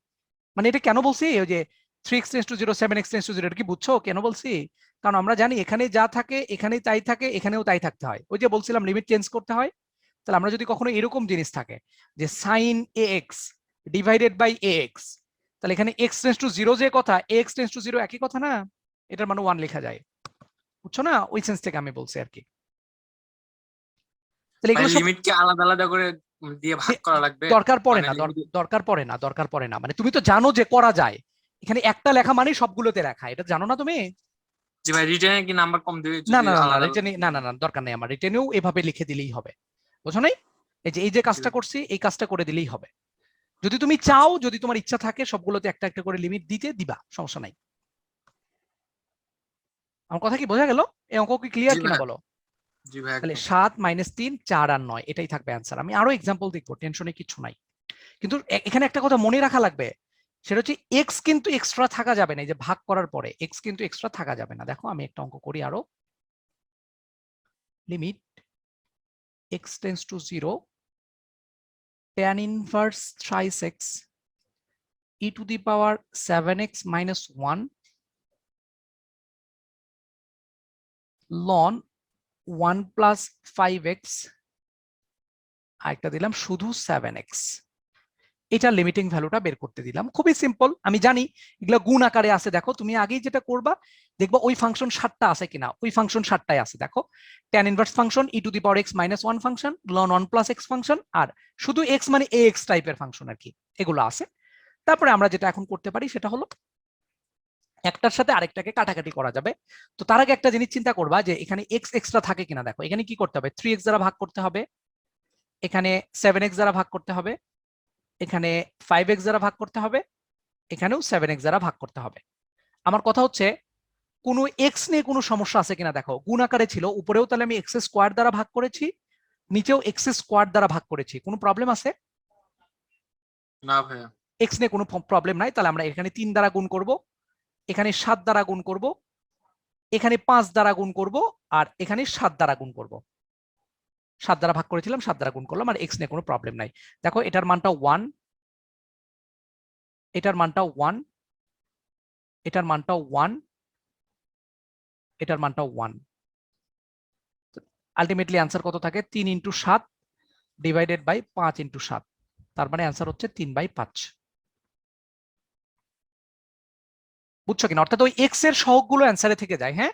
মানে এটা কেন বলছি, ওই যে 3x tense to 0 7x tense to 0, এটা কি বুঝছো কেন বলছি? কারণ আমরা জানি এখানে যা থাকে এখানেই তাই থাকে, এখানেও তাই থাকতে হয়। ওই যে বলছিলাম লিমিট চেঞ্জ করতে হয়। তাহলে আমরা যদি কখনো এরকম জিনিস থাকে যে sin ax divided by ax, তাহলে এখানে x টেন্স টু 0 যে কথা, ax টেন্স টু 0 একই কথা না, এটার মানে 1 লেখা যায়। বুঝছো না, ওই সেন্স থেকে আমি বলছি আর কি। তাহলে ভাই এগুলো সব লিমিট কি আলাদা আলাদা করে দিয়ে ভাগ করা লাগবে? দরকার পড়ে মানে না, limit- দরকার পড়ে না, দরকার পড়ে না। মানে তুমি তো জানো যে করা যায়, এখানে একটা লেখা মানে সবগুলোতে লেখা, এটা জানো না তুমি? জি ভাই, রিটেনে কি নাম্বার কম দেবে না যদি না না না আলাদা রিটেনে, না না না দরকার নেই, আমার রিটেনেও এভাবে লিখে দিলেই হবে। বুঝছো নাই? এই যে কাজটা করছি এই কাজটা করে দিলেই হবে। যদি তুমি চাও, যদি তোমার ইচ্ছা থাকে সবগুলোতে একটা একটা করে লিমিট দিতে দিবা, সমস্যা নাই। আমার কথা কি বোঝা গেল? এই অঙ্ক কি ক্লিয়ার জি কিনা ভাই, বলো? জি ভাই তাহলে একদম। 7 - 3 4 আর 9 এটাই থাকবে অ্যান্সার। আমি আরো এক্সাম্পল দেখবো, টেনশনে কিছু নাই। কিন্তু এখানে একটা কথা মনে রাখা লাগবে, সেটা হচ্ছে এক্স কিন্তু এক্সট্রা থাকা যাবে না। এই যে ভাগ করার পরে এক্স কিন্তু এক্সট্রা থাকা যাবে না। দেখো আমি একটা অঙ্ক করি আরো। Limit x tends to 0 tan inverse thrice x e to the power 7x minus 1 ln 1 plus 5x, আরেকটা দিলাম শুধু 7x। এটা লিমিটিং ভ্যালুটা বের করতে দিলাম। খুবই সিম্পল, আমি জানি এগুলো গুণ আকারে আছে। দেখো তুমি আগেই যেটা করবা, দেখবা ওই ফাংশন 7টা আছে কিনা, ওই ফাংশন 7টাই আছে। দেখো tan inverse function e to the power x minus 1 function, ln 1 plus x function, আর শুধু x মানে ax টাইপের ফাংশন আর কি, এগুলো আছে। তারপরে আমরা যেটা এখন করতে পারি সেটা হলো একটার সাথে আরেকটাকে কাটাকাটি করা যাবে। তো তার আগে একটা জিনিস চিন্তা করবা যে এখানে x এক্সট্রা থাকে কিনা। দেখো এখানে কি করতে হবে, 3x দ্বারা ভাগ করতে হবে, এখানে 7x দ্বারা ভাগ করতে হবে, এখানে 5x দ্বারা ভাগ করতে হবে, এখানেও 7x দ্বারা ভাগ করতে হবে। আমার কথা হচ্ছে কোনো এক্স নিয়ে কোনো সমস্যা আছে কিনা দেখো। গুণ আকারে ছিল, উপরেও তাহলে আমি এক্স স্কোয়ার দ্বারা ভাগ করেছি, নিচেও এক্স স্কোয়ার দ্বারা ভাগ করেছি, কোনো প্রবলেম আছে? না ভাইয়া। এক্স নিয়ে কোনো প্রবলেম নাই। তাহলে আমরা এখানে 3 দ্বারা গুণ করব, এখানে 7 দ্বারা গুণ করব, এখানে 5 দ্বারা গুণ করব, আর এখানে 7 দ্বারা গুণ করব। 7 দ্বারা ভাগ করেছিলাম, 7 দ্বারা গুণ করলাম, আর এক্স নিয়ে কোনো প্রবলেম নাই। দেখো এটার মানটা 1, এটার মানটা 1, এটার মানটা 1, এটার মানটা 1। আলটিমেটলি অ্যান্সার কত থাকে, 3 × 7 ডিভাইডেড বাই 5 × 7, তার মানে অ্যান্সার হচ্ছে 3/5। বুঝছো কিনা? অর্থাৎ ওই এক্স এর সহগগুলো অ্যান্সারে থেকে যায়। হ্যাঁ,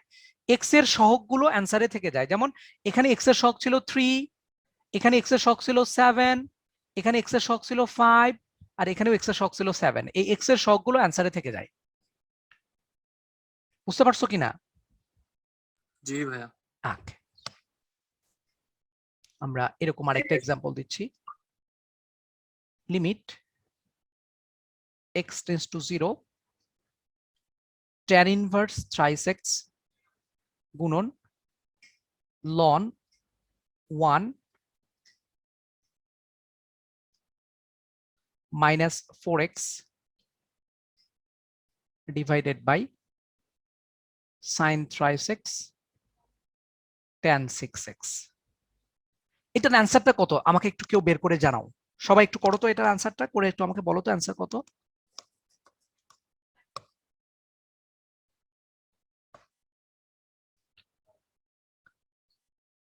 এক্স এর সহগগুলো অ্যান্সারে থেকে যায়। যেমন এখানে এক্স এর সহগ ছিল 3, এখানে এক্স এর সহগ ছিল 7, এখানে এক্স এর সহগ ছিল 5, আর এখানেও এক্স এর সহগ ছিল 7। এই এক্স এর সহগগুলো অ্যান্সারে থেকে যায়। বুঝতে পারছো কিনা? জি ভাইয়া। আচ্ছা, আমরা এরকম আরেকটা এক্সাম্পল দিচ্ছি। Limit x tends to 0 tan inverse thrice x গুণন ln 1 minus 4x divided by sin 3x tan 6x। এটার অ্যান্সারটা কত আমাকে একটু কেউ বের করে জানাও, সবাই একটু করো তো এটার অ্যান্সারটা করে একটু আমাকে বলো তো অ্যান্সার কত।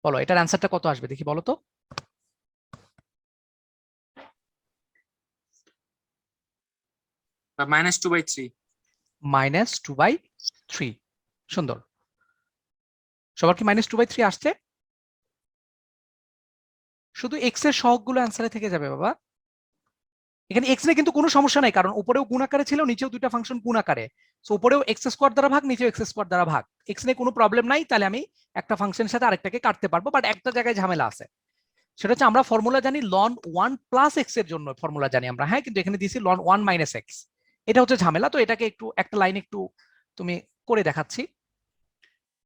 বলো এটার অ্যান্সারটা কত আসবে দেখি বলো তো। -2/3। -2/3। সুন্দর, সবার কি -2/3 আসছে? শুধু এক্স এর সহগগুলো অ্যান্সারে থেকে যাবে বাবা। এখানে এক্স নিয়ে কিন্তু কোনো সমস্যা নাই, কারণ উপরেও গুণ আকারে ছিল, নিচেও দুইটা ফাংশন গুণ আকারে। সো উপরেও এক্স স্কোয়ার দ্বারা ভাগ, নিচেও এক্স স্কোয়ার দ্বারা ভাগ। এক্স নিয়ে কোনো প্রবলেম নাই, তাহলে আমি একটা ফাংশনের সাথে আরেকটাকে কাটতে পারবো। বাট একটা জায়গায় ঝামেলা আছে, সেটা হচ্ছে আমরা ফর্মুলা জানি ln 1 প্লাস এক্স এর জন্য ফর্মুলা জানি আমরা, হ্যাঁ, কিন্তু এখানে দিয়েছি ln 1 মাইনাস এক্স। এটা হচ্ছে ঝামেলা। তো এটাকে একটু একটা লাইন একটু তুমি করে দেখাচ্ছি,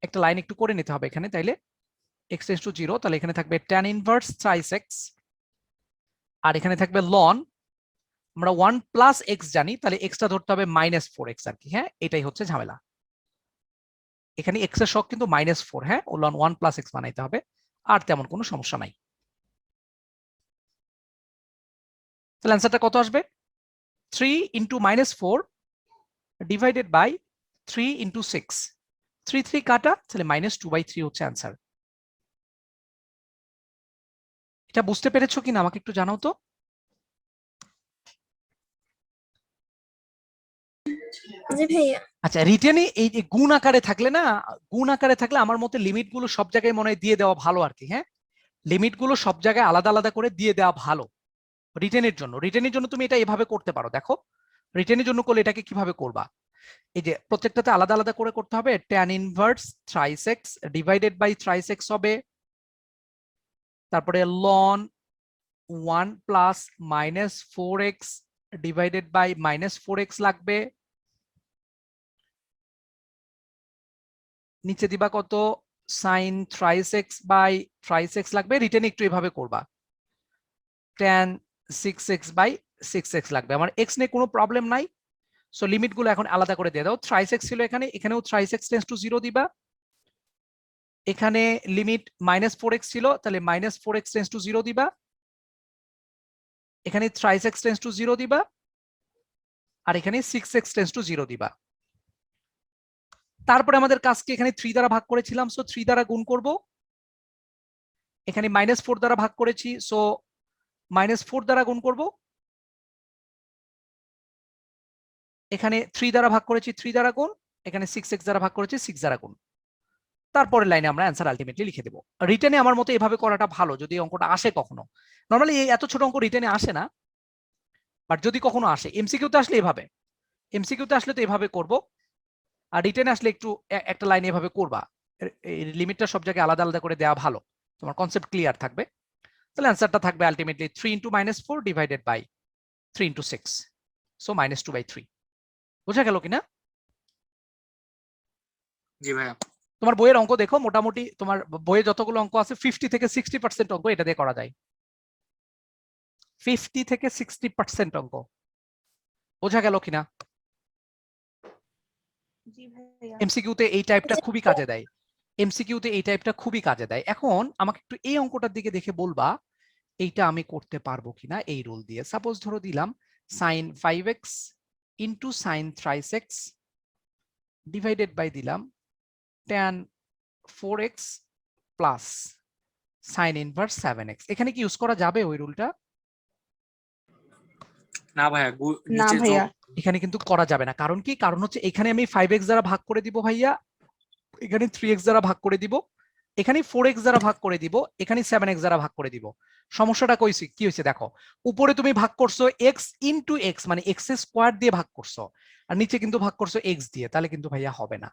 একটা লাইন একটু করে নিতে হবে এখানে। তাইলে x টেন্ডস টু 0, তাহলে এখানে থাকবে tan ইনভার্স থ্রাইস এক্স, আর এখানে থাকবে ln, আমরা 1 প্লাস এক্স জানি, তাহলে এক্সটা ধরতে হবে -4x আর কি। হ্যাঁ, এটাই হচ্ছে ঝামেলা। এখানে এক্স এর শক কিন্তু -4, হ্যাঁ, ও ln 1 প্লাস এক্স বানাইতে হবে, আর তেমন কোনো সমস্যা নাই। তাহলে অ্যান্সারটা কত আসবে? 3 ইন্টু -4 ডিভাইডেড বাই 3 ইন্টু 6, 3 3 কাটা, তাহলে -2/3 হচ্ছে অ্যান্সার। এটা বুঝতে পেরেছো কিনা আমাকে একটু জানাও তো। জি ভাইয়া। আচ্ছা, রিটেনে এই যে গুণ আকারে থাকলে না, গুণ আকারে থাকলে আমার মতে লিমিট গুলো সব জায়গায় মনে হয় দিয়ে দেওয়া ভালো আর কি। হ্যাঁ, লিমিট গুলো সব জায়গায় আলাদা আলাদা করে দিয়ে দেওয়া ভালো রিটেনের জন্য। রিটেনের জন্য তুমি এটা এভাবে করতে পারো। দেখো রিটেনের জন্য করলে এটাকে কিভাবে করবা, এই যে প্রত্যেকটাতে আলাদা আলাদা করে করতে হবে। tan inverse thrice x divided by thrice x হবে, তারপরে ln 1 plus -4x divided by -4x লাগবে, নিচে দিবা কত sin thrice x by thrice x লাগবে। রিটেন একটু এভাবে করবা, tan 6x বাই 6x লাগবে। আমার x নিয়ে কোনো প্রবলেম নাই, সো লিমিট গুলো এখন আলাদা করে দিয়ে দাও। থ্রাইস এক্স ছিল এখানে, এখানেও থ্রাইস এক্স টেন্ডস টু 0 দিবা। এখানে লিমিট -4x ছিল, তাহলে -4x টেন্ডস টু 0 দিবা। এখানে থ্রাইস এক্স টেন্ডস টু 0 দিবা, আর এখানে 6x টেন্ডস টু 0 দিবা। তারপরে আমাদের কাজকে এখানে 3 দ্বারা ভাগ করেছিলাম, সো 3 দ্বারা গুণ করব। এখানে -4 দ্বারা ভাগ করেছি, সো -4 দ্বারা গুণ করব। এখানে 3 দ্বারা ভাগ করেছি, 3 দ্বারা গুণ। এখানে 6x দ্বারা ভাগ করেছি, 6 দ্বারা গুণ। তারপরে লাইনে আমরা অ্যান্সার আলটিমেটলি লিখে দেবো। রিটেনে আমার মতে এভাবে করাটা ভালো, যদি অঙ্কটা আসে কখনো। নর্মালি এই এত ছোট অঙ্ক রিটেনে আসে না, বাট যদি কখনো আসে, এমসিকিউতে আসলে এভাবে, এমসিকিউতে আসলে তো এভাবে করব, আর রিটেনে আসলে একটু একটা লাইন এভাবে করবা। লিমিটটা সব জায়গায় আলাদা আলাদা করে দেওয়া ভালো, তোমার কনসেপ্ট ক্লিয়ার থাকবে। তাহলে অ্যান্সারটা থাকবে ultimately 3 into -4 divided by 3 into 6, so -2/3। বোঝা গেল কিনা? জি ভাইয়া। তোমার বইয়ের অঙ্ক দেখো, মোটামুটি তোমার বইয়ে যতগুলো অঙ্ক আছে 50 থেকে 60% অঙ্ক এটা দিয়ে করা যায়। 50 থেকে 60% অঙ্ক। বোঝা গেল কিনা? জি ভাইয়া। এমসিকিউতে এই টাইপটা খুবই কাজে দেয়, এমসিকিউতে এই টাইপটা খুবই কাজে দেয়। এখন আমাকে একটু এই অঙ্কটার দিকে দেখে বলবা এইটা আমি করতে পারবো কিনা এই রুল দিয়ে। সাপোজ ধরো দিলাম sin 5x into sin thrice x divided by দিলাম tan 4x plus sin inverse 7x। এখানে কি ইউজ করা যাবে ওই রুলটা? না ভাইয়া, না নিচে ভাইয়া। এখানে কিন্তু করা যাবে না। কারণ কি? কারণ হচ্ছে এখানে আমি 5x দ্বারা ভাগ করে দিব ভাইয়া, এখানে 3x দ্বারা ভাগ করে দিব, এখানে 4x দ্বারা ভাগ করে দিব, এখানে 7x দ্বারা ভাগ করে দিব। সমস্যাটা কইছি কি হয়েছে দেখো, উপরে তুমি ভাগ করছো x ইন্টু এক্স, মানে x স্কোয়ার দিয়ে ভাগ করছো, আর নিচে কিন্তু ভাগ করছো x দিয়ে, তাহলে কিন্তু ভাইয়া হবে না।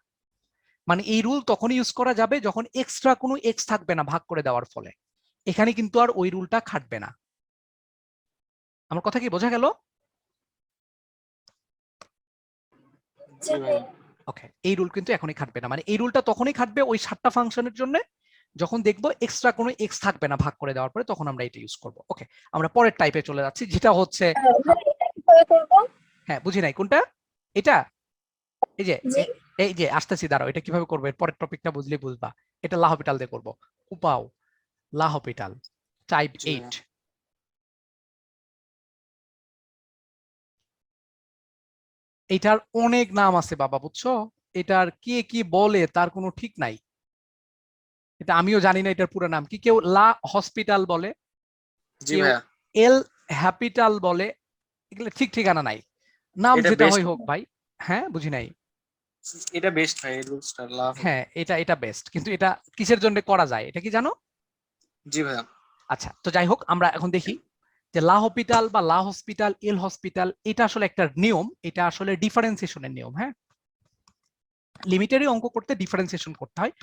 মানে এই রুল তখনই ইউজ করা যাবে যখন এক্সট্রা কোনো x থাকবে না ভাগ করে দেওয়ার ফলে। এখানে কিন্তু আর ওই রুলটা খাটবে না। আমার কথা কি বোঝা গেল? জি ভাইয়া। ওকে, এই রুল কিন্তু এখনই খাটবে না। মানে এই রুলটা তখনই খাটবে ওই 7টা ফাংশনের জন্য যখন দেখবো এক্সট্রা কোনো এক্স থাকবে না ভাগ করে দেওয়ার পরে, তখন আমরা এটা ইউজ করব। ওকে, আমরা পরের টাইপে চলে যাচ্ছি, যেটা হচ্ছে কিভাবে করব? হ্যাঁ বুঝি নাই কোনটা, এটা এই যে জি। এই যে আসতেছি, দাঁড়াও, এটা কিভাবে করবে পরের টপিকটা বুঝলে বুঝবা। এটা লা হপিটাল দিয়ে করবো। উপাও লা হপিটাল টাইপ জি 8। এটার অনেক নাম আছে বাবা, বুঝছো? এটার কে কি বলে তার কোনো ঠিক নাই। এটা আমিও জানি না এটার পুরো নাম কি। কেউ লা হসপিটাল বলে, জি কেউ ভাইয়া, এল হ্যাপিটাল বলে, এগুলো ঠিক ঠিকানা নাই, নাম এটা যেটা বেস্ট, হয় হোক ভাই। হ্যাঁ বুঝি নাই। এটা বেস্ট ভাই, এই রুলসটা লাভ। হ্যাঁ এটা এটা বেস্ট, কিন্তু এটা কিসের জন্য করা যায় এটা কি জানো? জি ভাইয়া। আচ্ছা তো যাই হোক, আমরা এখন দেখি যে লা হসপিটাল বা লা হসপিটাল, এল হসপিটাল, এটা আসলে একটা নিয়ম, এটা আসলে ডিফারেন্সিয়েশনের নিয়ম। হ্যাঁ, লিমিটারি অঙ্ক করতে ডিফারেন্সিয়েশন করতে হয়।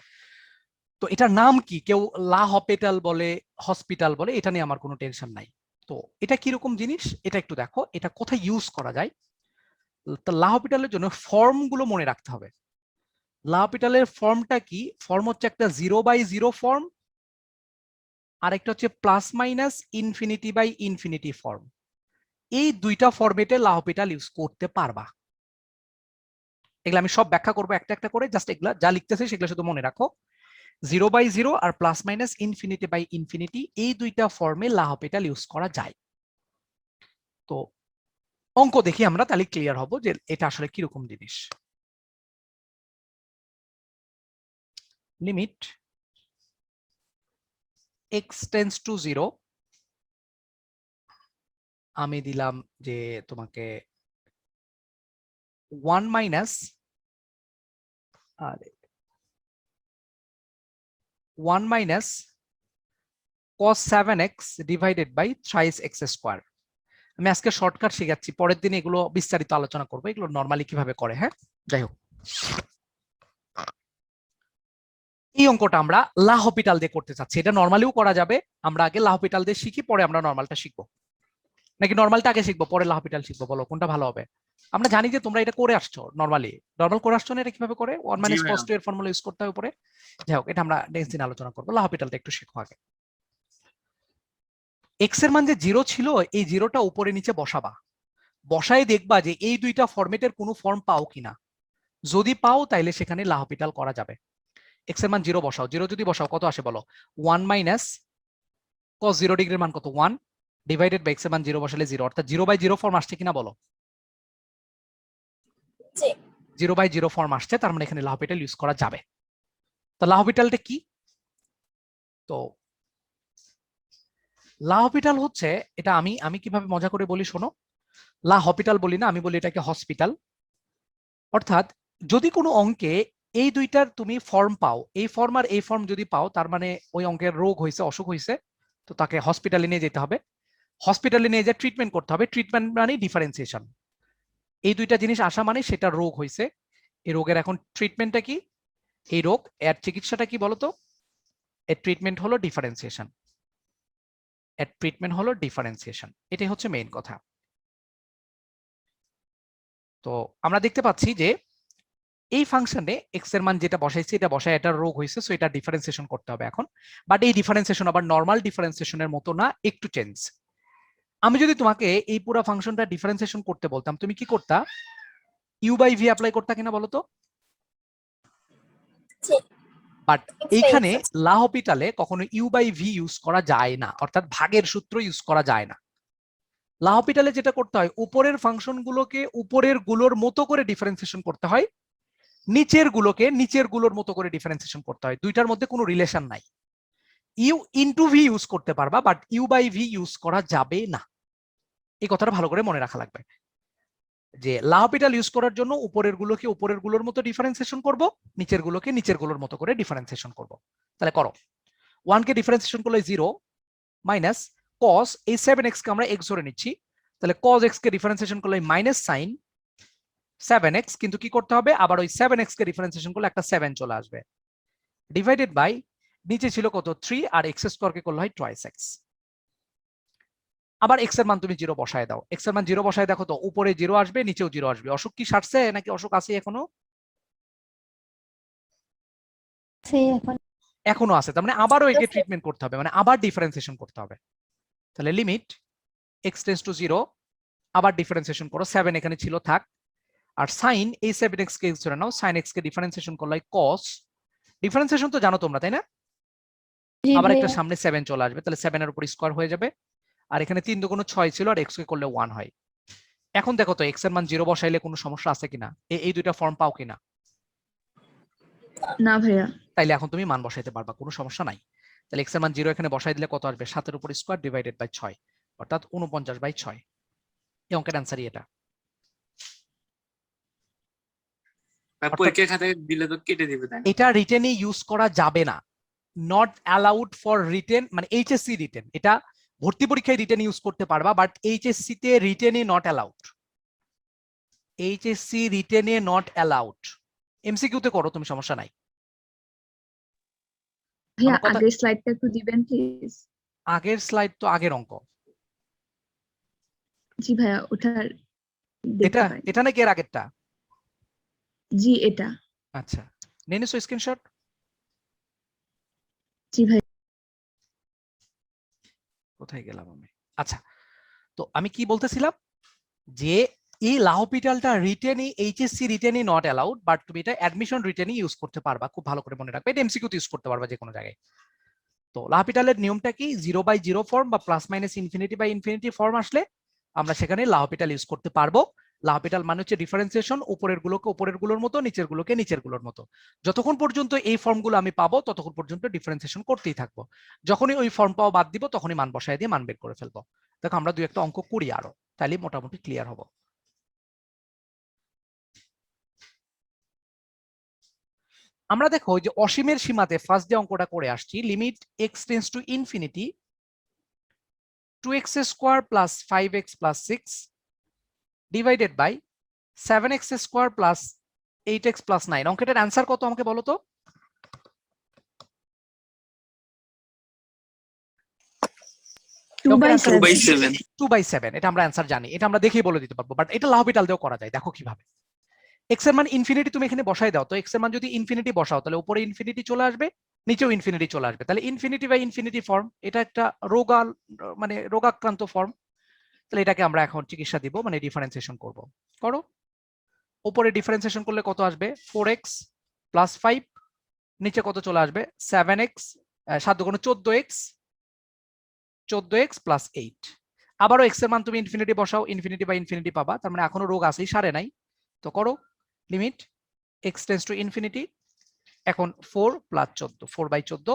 তো এটার নাম কি, কেউ লা হসপিটাল বলে, হসপিটাল বলে, এটা নিয়ে আমার কোনো টেনশন নাই। তো এটা কিরকম জিনিস এটা একটু দেখো, এটা কোথায় ইউজ করা যায়। তো লা হসপিটালের জন্য ফর্ম গুলো মনে রাখতে হবে। লা হসপিটালের ফর্মটা কি? ফর্ম হচ্ছে একটা 0/0 ফর্ম, আর একটা হচ্ছে plus minus infinity by infinity form. এই দুইটা ফরম্যাটে লা হসপিটাল ইউজ করতে পারবা। এগুলো আমি সব ব্যাখ্যা করবো একটা একটা করে, জাস্ট এগুলা যা লিখতেছে সেগুলো শুধু মনে রাখো। 0/0 আর plus minus infinity by infinity, এই দুইটা ফর্মে লা হসপিটাল ইউজ করা যায়। তো অঙ্ক দেখি আমরা, তাহলে ক্লিয়ার হব যে এটা আসলে কিরকম জিনিস। লিমিট x টেন্ডস টু 0, আমি দিলাম যে তোমাকে 1 minus 1 minus cos 7x divided by thrice x square. আমি আজকে শর্টকাট শিখাচ্ছি, পরের দিন এগুলো বিস্তারিত আলোচনা করবো, এগুলো নর্মালি কিভাবে করে। হ্যাঁ যাই হোক, এই অঙ্কটা আমরা লা হসপিটাল দিয়ে করতে চাচ্ছি। এটা নর্মালিও করা যাবে, আমরা আগে লা হসপিটাল দিয়ে শিখি, পরে আমরা নর্মালটা শিখবো, নাকি নর্মালটা আগে শিখবো পরে লা হসপিটাল শিখবো, বলো কোনটা ভালো হবে? আমরা জানি যে তোমরা এটা করে আসছো, নর্মালি নর্মাল করে আসছো না, এটা কিভাবে করে 1 জি মাইনাস ভাইয়া। cos 2 এর ফর্মুলা ইউজ করতে হবে উপরে। যাই হোক, এটা আমরা নেক্সট দিন আলোচনা করবো, লা হসপিটালটা একটু শিখো আগে। এক্স এর মান যে 0 ছিল, এই জিরোটা উপরে নিচে বসাবা, বসায় দেখবা যে এই দুইটা ফরম্যাটের কোনো ফর্ম পাও কিনা। যদি পাও তাইলে সেখানে লা হসপিটাল করা যাবে। এক্স এর মান 0 বসাও, 0 যদি বসাও কত আসে বলো? 1 মাইনাস cos 0 ডিগ্রির মান কত? 1 ডিভাইডেড বাই এক্স এর মান 0 বসালে 0, অর্থাৎ 0/0 ফর্ম আসছে কিনা বলো? জি। 0/0 ফর্ম আসছে, তার মানে এখানে লা হসপিটাল ইউজ করা যাবে। তো লা হসপিটালটা কি? তো লা হসপিটাল হচ্ছে, এটা আমি আমি কিভাবে মজা করে বলি শোনো। লা হসপিটাল বলি না, আমি বলি এটাকে হসপিটাল। অর্থাৎ যদি কোনো অঙ্কে এই দুইটার তুমি ফর্ম পাও, এই ফর্ম আর এই ফর্ম যদি পাও, তার মানে ওই অঙ্কের রোগ হয়েছে, অসুখ হয়েছে, তো তাকে হসপিটালে নিয়ে যেতে হবে। হসপিটালে নিয়ে যা ট্রিটমেন্ট করতে হবে, ট্রিটমেন্ট মানে ডিফারেন্সিয়েশন। এই দুইটা জিনিস আসা মানে সেটা রোগ হয়েছে। এই রোগের এখন ট্রিটমেন্টটা কি? এই রোগ এর চিকিৎসাটা কি বলতো? এর ট্রিটমেন্ট হলো ডিফারেন্সিয়েশন। এর ট্রিটমেন্ট হলো ডিফারেন্সিয়েশন, এটাই হচ্ছে মেইন কথা। তো আমরা দেখতে পাচ্ছি যে এই ফাংশনে এক্স এর মান যেটা বসাইছি, এটা বসায় এটার রোগ হয়েছে, সো এটা ডিফারেন্সিয়েশন করতে হবে এখন। বাট এই ডিফারেন্সিয়েশন আবার নর্মাল ডিফারেন্সিয়েশনের মতো না, একটু চেঞ্জ। আমি যদি তোমাকে এই পুরো ফাংশনটা ডিফারেন্সিয়েশন করতে বলতাম, তুমি কি করতা? u/v অ্যাপ্লাই করতা কিনা বলো তো? জি। বাট X by এইখানে X আছে। লা হসপিটালে কখনো u/v ইউজ করা যায় না, অর্থাৎ ভাগের সূত্র ইউজ করা যায় না। লা হসপিটালে যেটা করতে হয়, উপরের ফাংশন গুলোকে উপরের গুলোর মতো করে ডিফারেন্সিয়েশন করতে হয়, নিচের গুলোকে নিচের গুলোর মতো করে ডিফারেন্সিয়েশন করতে হয়। দুইটার মধ্যে কোনো রিলেশন নাই। u/v ইউজ করতে পারবা, বাট u/v ইউজ করা যাবে না। এই কথাটা ভালো করে মনে রাখা লাগবে যে লা হসপিটাল ইউজ করার জন্য উপরের গুলোকে উপরের গুলোর মতো ডিফারেন্সিয়েশন করব, নিচের গুলোকে নিচের গুলোর মতো করে ডিফারেন্সিয়েশন করব। তাহলে করো, 1 কে ডিফারেন্সিয়েশন করলে 0 মাইনাস cos, এই 7x কে আমরা x ধরে নিচ্ছি, তাহলে cos x কে ডিফারেন্সিয়েশন করলে মাইনাস sin 7x, কিন্তু কি করতে হবে, আবার ওই 7x কে ডিফারেন্সিয়েশন করলে একটা 7 চলে আসবে, ডিভাইডেড বাই নিচে ছিল কত 3, আর x স্কয়ার কে করলে হয় টুয়াইস x। আবার x এর মান তুমি 0 বসায় দাও, x এর মান 0 বসায় দেখো তো উপরে 0 আসবে, নিচেও 0 আসবে। অসুখ কি সারছে নাকি অসুখ আছে এখনো? এখনো আছে, তার মানে আবারও একে ট্রিটমেন্ট করতে হবে, মানে আবার ডিফারেন্সিয়েশন করতে হবে। তাহলে লিমিট x টেন্ডস টু 0, আবার ডিফারেন্সিয়েশন করো, 7 এখানে ছিল থাক, আর সাইন এই 7x কে ধরে নাও, sin x কে ডিফারেন্সিয়েশন করলে cos, ডিফারেন্সিয়েশন তো জানো তোমরা তাই না? জি আবার একটা ভাইয়া সামনে 7 চলে আসবে, তাহলে 7 এর উপর স্কয়ার হয়ে যাবে, আর এখানে 3 দুগুণ 6 ছিল, আর x কে করলে 1 হয়। এখন দেখো তো x এর মান 0 বসাইলে কোনো সমস্যা আছে কিনা, এই দুইটা ফর্ম পাও কিনা? না ভাইয়া তাইলে এখন তুমি মান বসাইতে পারবা, কোনো সমস্যা নাই। তাহলে x এর মান 0 এখানে বসাই দিলে কত আসবে, 7 এর উপর স্কয়ার ডিভাইডেড বাই 6, অর্থাৎ 49/6। এই অঙ্কের অ্যান্সারই এটা। পরীক্ষার খাতায় দিলে তো কেটে দিবে তাই না? এটা রিটেনে ইউজ করা যাবে না, নট অ্যালাউড ফর রিটেন, মানে এইচএসসি রিটেন। এটা ভর্তি পরীক্ষায় রিটেন ইউজ করতে পারবা, বাট এইচএসসি তে রিটেনে নট অ্যালাউড। এইচএসসি রিটেনে নট অ্যালাউড। এমসিকিউ তে করো তুমি, সমস্যা নাই। ভাইয়া আমার কথা- আগের স্লাইডটা একটু দিবেন প্লিজ। আগের স্লাইড তো আগের অঙ্ক। জি ভাইয়া ওটার এটা দেখতে পাই। এটা নাকি এর আগেরটা? জি এটা। আচ্ছা, নিয়ে নিছো স্ক্রিনশট? জি ভাই কোথায় গেলাম আমি? আচ্ছা, তো আমি কি বলতেছিলাম, যে এই লা হপিটালটা রিটেনই, এইচএসসি রিটেনই নট অ্যালাউড, বাট তুমি এটা অ্যাডমিশন রিটেনই ইউজ করতে পারবা। খুব ভালো করে মনে রাখবে, এটা এমসিকিউ তে ইউজ করতে পারবা যে কোনো জায়গায়। তো লা হপিটালের নিয়মটা কি, 0/0 ফর্ম বা plus minus infinity by infinity form আসলে আমরা সেখানে লা হপিটাল ইউজ করতে পারবো। লা হপিটাল মানে হচ্ছে ডিফারেন্সিয়েশন, উপরের গুলোকে উপরের গুলোর মতো, নিচের গুলোকে নিচের গুলোর মতো। যতক্ষণ পর্যন্ত এই ফর্মগুলো আমি পাবো ততক্ষণ পর্যন্ত ডিফারেন্সিয়েশন করতেই থাকবো। যখনই ওই ফর্ম পাওয়া বাদ দিব তখনই মান বসায় দিয়ে মান বের করে ফেলবো। দেখো আমরা দুই একটা অঙ্ক করি আরো, তাহলে মোটামুটি ক্লিয়ার হবো। আমরা দেখো যে অসীমের সীমাতে ফার্স্ট যে অঙ্কটা করে আসছি, limit x tends to infinity 2x square plus 5x plus 6 divided by 7x square plus 8x plus 9। অঙ্কটার অ্যান্সার কত আমাকে বলো তো? 2/7 2/7। এটা আমরা অ্যান্সার জানি, এটা আমরা দেখেই বলে দিতে পারবো, বাট এটা লা হপিটাল দিয়েও করা যায়। দেখো কিভাবে, x এর মান ইনফিনিটি তুমি এখানে বসাই দাও, তো x এর মান যদি ইনফিনিটি বসাও তাহলে উপরে ইনফিনিটি চলে আসবে, নিচেও ইনফিনিটি চলে আসবে, তাহলে ইনফিনিটি বাই ইনফিনিটি ফর্ম, এটা একটা মানে রোগাক্রান্ত ফর্ম। তাহলে এটাকে আমরা এখন চিকিৎসা দিব, মানে ডিফারেন্সিয়েশন করব। করো, উপরে ডিফারেন্সিয়েশন করলে কত আসবে, 4x প্লাস 5, নিচে কত চলে আসবে, 7x, 7 দুগুণ 14x প্লাস 8। আবারও x এর মান তুমি ইনফিনিটি বসাও, ইনফিনিটি বাই ইনফিনিটি পাবা, তার মানে এখনো রোগ আছেই, সারে নাই। তো করো, limit x tends to infinity, এখন 4 প্লাস 14, 4/14।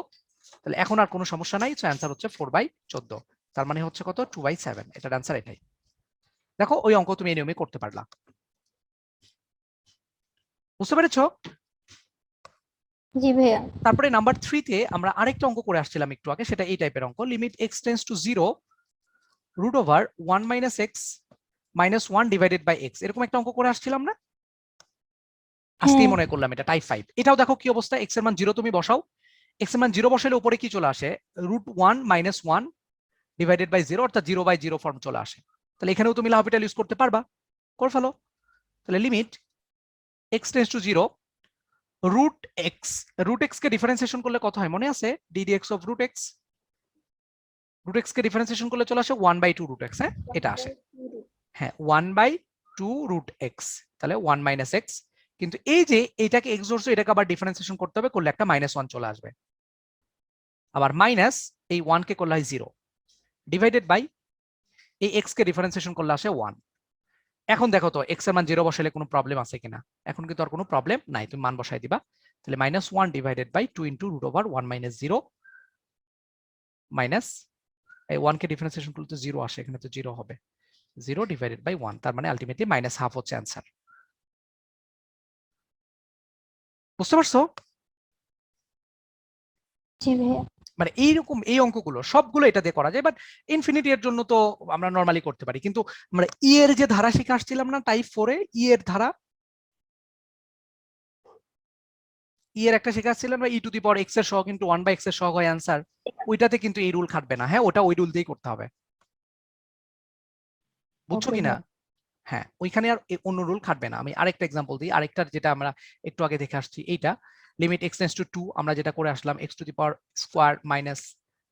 তাহলে এখন আর কোনো সমস্যা নাই, সো অ্যান্সার হচ্ছে 4/14। তার মানে হচ্ছে কত, 2/7। এটার অ্যান্সার এটাই। দেখো ওই অঙ্ক তুমি এই নিয়মে করতে পারলা, বুঝতে পেরেছো? জি ভাইয়া তারপরে নাম্বার 3 তে আমরা আরেকটা অঙ্ক করে আসছিলাম একটু আগে, সেটা এই টাইপের অঙ্ক, limit x tends to 0 root over 1 minus x minus 1 divided by x। এরকম একটা অঙ্ক করে আসছিলাম না? আজকেই মনে করলাম, এটা টাইপ 5। এটাও দেখো কি অবস্থা, x এর মান 0 তুমি বসাও, x এর মান 0 বসালে উপরে কি চলে আসে, রুট 1 মাইনাস 1 ডিভাইডেড বাই 0, অর্থাৎ 0/0 ফর্ম চলে আসে। তাহলে এখানেও তুমি লা হপিটাল ইউজ করতে পারবা, করে ফেলো। তাহলে limit x tends to 0 root x কে ডিফারেন্সিয়েশন করলে কত হয় মনে আছে, ddx অফ রুট x কে ডিফারেন্সিয়েশন করলে চলে আসে 1/2 রুট x। হ্যাঁ এটা আসে, হ্যাঁ 1/2 রুট x, তাহলে 1 মাইনাস x। কিন্তু এই যে এটাকে x ধরছো, এটাকে আবার ডিফারেন্সিয়েশন করতে হবে, করলে একটা -1 চলে আসবে, আবার মাইনাস এই 1 কে করলে হয় 0 ডিভাইডেড বাই এই x কে ডিফারেন্সিয়েশন করলে আসে 1। এখন দেখো তো x এর মান 0 বসালে কোনো প্রবলেম আছে কিনা, এখন কিন্তু আর কোনো প্রবলেম নাই, তুমি মান বসাই দিবা। তাহলে -1 divided by 2 into root over 1 minus 0 minus এই 1 কে ডিফারেন্সিয়েশন করলে তো 0 আসে, এখানে তো 0 হবে, 0 ডিভাইডেড বাই 1, তার মানে আলটিমেটলি -1/2 হচ্ছে অ্যান্সার। বুঝতে পারছো? জি ভাইয়া মানে এইরকম এই অঙ্কগুলো সবগুলো এটা দিয়ে করা যায়, বাট ইনফিনিটি এর জন্য তো আমরা নরমালি করতে পারি। কিন্তু আমরা ই এর যে ধারা শিখে আসছিলাম না টাইপ 4 এ, ই এর ধারা, ই এর একটা শিখে আসছিলাম না, ই টু দি পাওয়ার x এর সহগ ইনটু 1/x এর সহগ হয় অ্যান্সার। ওইটাতে কিন্তু এই রুল খাটবে না, হ্যাঁ ওটা ওই রুল দিয়েই করতে হবে, বুঝছো কিনা? হ্যাঁ ওইখানে আর অন্য রুল খাটবে না। আমি আরেকটা এক্সাম্পল দিই, আরেকটার যেটা আমরা একটু আগে দেখে আসছি, এইটা লিমিট x টেন্ডস টু 2, আমরা যেটা করে আসলাম x to the power square minus,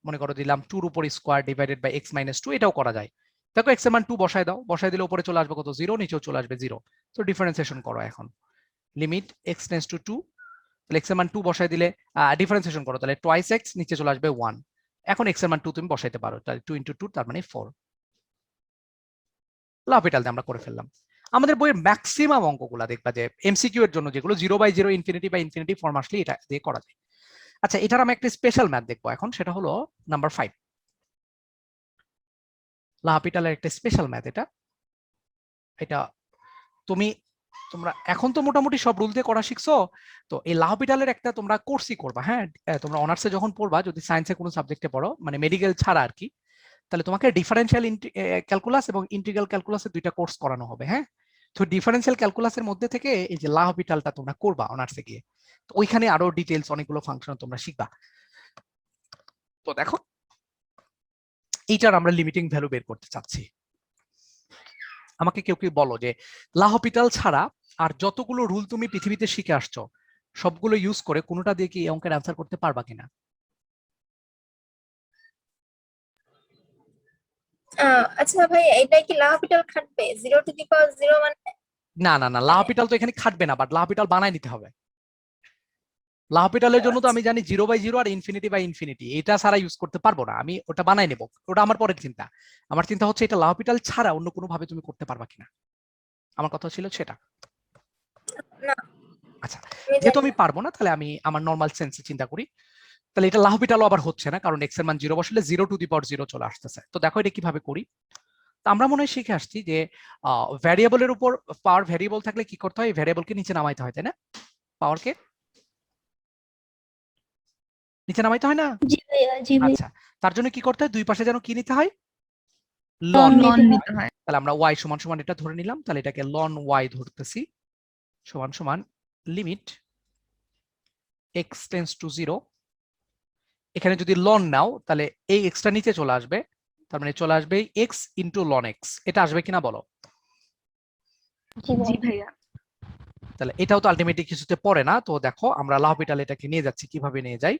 মনে করো দিলাম 2 এর উপর square divided by x minus 2, এটাও করা যায়। দেখো এক্স এর মান 2 বসায় দাও, বসায় দিলে উপরে চলে আসবে কত 0, নিচেও চলে আসবে 0। তো ডিফারেন্সিয়েশন করো এখন, লিমিট x টেন্ডস টু 2, তাহলে x এর মান 2 বসায় দিলে ডিফারেন্সিয়েশন করো, তাহলে টুয়াইস x, নিচে চলে আসবে 1। এখন x এর মান 2 তুমি বসাইতে পারো, তাহলে 2 × 2 তার মানে 4। l'Hopital দিয়ে আমরা করে ফেললাম। আমাদের বইয়ের ম্যাক্সিমাম অঙ্কগুলা দেখবা যে এমসিকিউ এর জন্য যেগুলো 0/0 ইনফিনিটি বা ইনফিনিটি ফর্ম আসলে এটা দিয়ে করা যায়। আচ্ছা, এটার আমি একটা স্পেশাল ম্যাথ দেখবো এখন, সেটা হলো নাম্বার 5। l'Hopitalের একটা স্পেশাল ম্যাথ এটা। এটা তোমরা এখন তো মোটামুটি সব রুল দিয়ে করা শিখছো, তো এই l'Hopitalের একটা তোমরা কোর্সই করবা। হ্যাঁ, তোমরা অনার্সে যখন পড়বা, যদি সায়েন্সে কোনো সাবজেক্টে পড়ো, মানে মেডিকেল ছাড়া আর কি, তাহলে তোমাকে ডিফারেন্সিয়াল ক্যালকুলাস এবং ইন্টিগ্রাল ক্যালকুলাসের দুইটা কোর্স করানো হবে। হ্যাঁ, তো ডিফারেন্সিয়াল ক্যালকুলাসের মধ্যে থেকে এই যে l'Hopitalটা তোমরা করবা অনার্সে গিয়ে, তো ওইখানে আরো ডিটেইলস অনেকগুলো ফাংশন তোমরা শিখবা। তো দেখো এইটার আমরা লিমিটিং ভ্যালু বের করতে চাচ্ছি। আমাকে কেউ কেউ বলো যে l'Hopital ছাড়া আর যতগুলো রুল তুমি পৃথিবীতে শিখে আসছো সবগুলো ইউজ করে কোনোটা দিয়ে কি এই অঙ্কের অ্যান্সার করতে পারবা কিনা? আচ্ছা ভাই, এটা কি l'Hopital খাটবে 0 টু দি পাওয়ার 0 মানে? না না না, l'Hopital তো এখানে খাটবে না, বাট l'Hopital বানায় নিতে হবে। l'Hopitalের জন্য তো আমি জানি 0/0 আর ইনফিনিটি এটা ছাড়া ইউজ করতে পারবো না, আমি ওটা বানাই নেব, ওটা আমার পরের চিন্তা। আমার চিন্তা হচ্ছে এটা l'Hopital ছাড়া অন্য কোনো ভাবে তুমি করতে পারবা কিনা, আমার কথা ছিল সেটা। না, আচ্ছা, আমি যেহেতু জানি আমি না। পারবো না, তাহলে আমি আমার নর্মাল সেন্সে চিন্তা করি। তাহলে এটা l'Hopitalও আবার হচ্ছে না, কারণ x এর মান 0 বসলে 0 টু দি পাওয়ার 0 চলে আসতেছে। তো দেখো এটা কিভাবে করি। তো আমরা মনে হয় শিখে আসছি যে ভ্যারিয়েবলের উপর পাওয়ার ভ্যারিয়েবল থাকলে কি করতে হয়, ভ্যারিয়েবলকে নিচে নামাইতে হয়, তাই না? পাওয়ারকে নিচে নামাইতে হয় না? জি ভাইয়া, জি ভাইয়া। আচ্ছা, তার জন্য কি করতে হয়, দুই পাশে যেন কি নিতে হয়, লন লন নিতে নিতে হয়। হয়। তাহলে আমরা y সমান সমান এটা ধরে নিলাম, তাহলে এটাকে লন y ধরতেছি, সমান সমান লিমিট x টেন্ডস টু 0। এখানে যদি লন নাও তাহলে এই এক্সটা নিচে চলে আসবে, তার মানে চলে আসবে x ইন্টু লন x। এটা আসবে কিনা বলো? জি জি ভাইয়া। ভাইয়া। তাহলে এটাও তো আলটিমেটলি কিছুতে পড়ে না। তো দেখো আমরা l'Hopital এটাকে নিয়ে যাচ্ছি, কিভাবে নিয়ে যাই,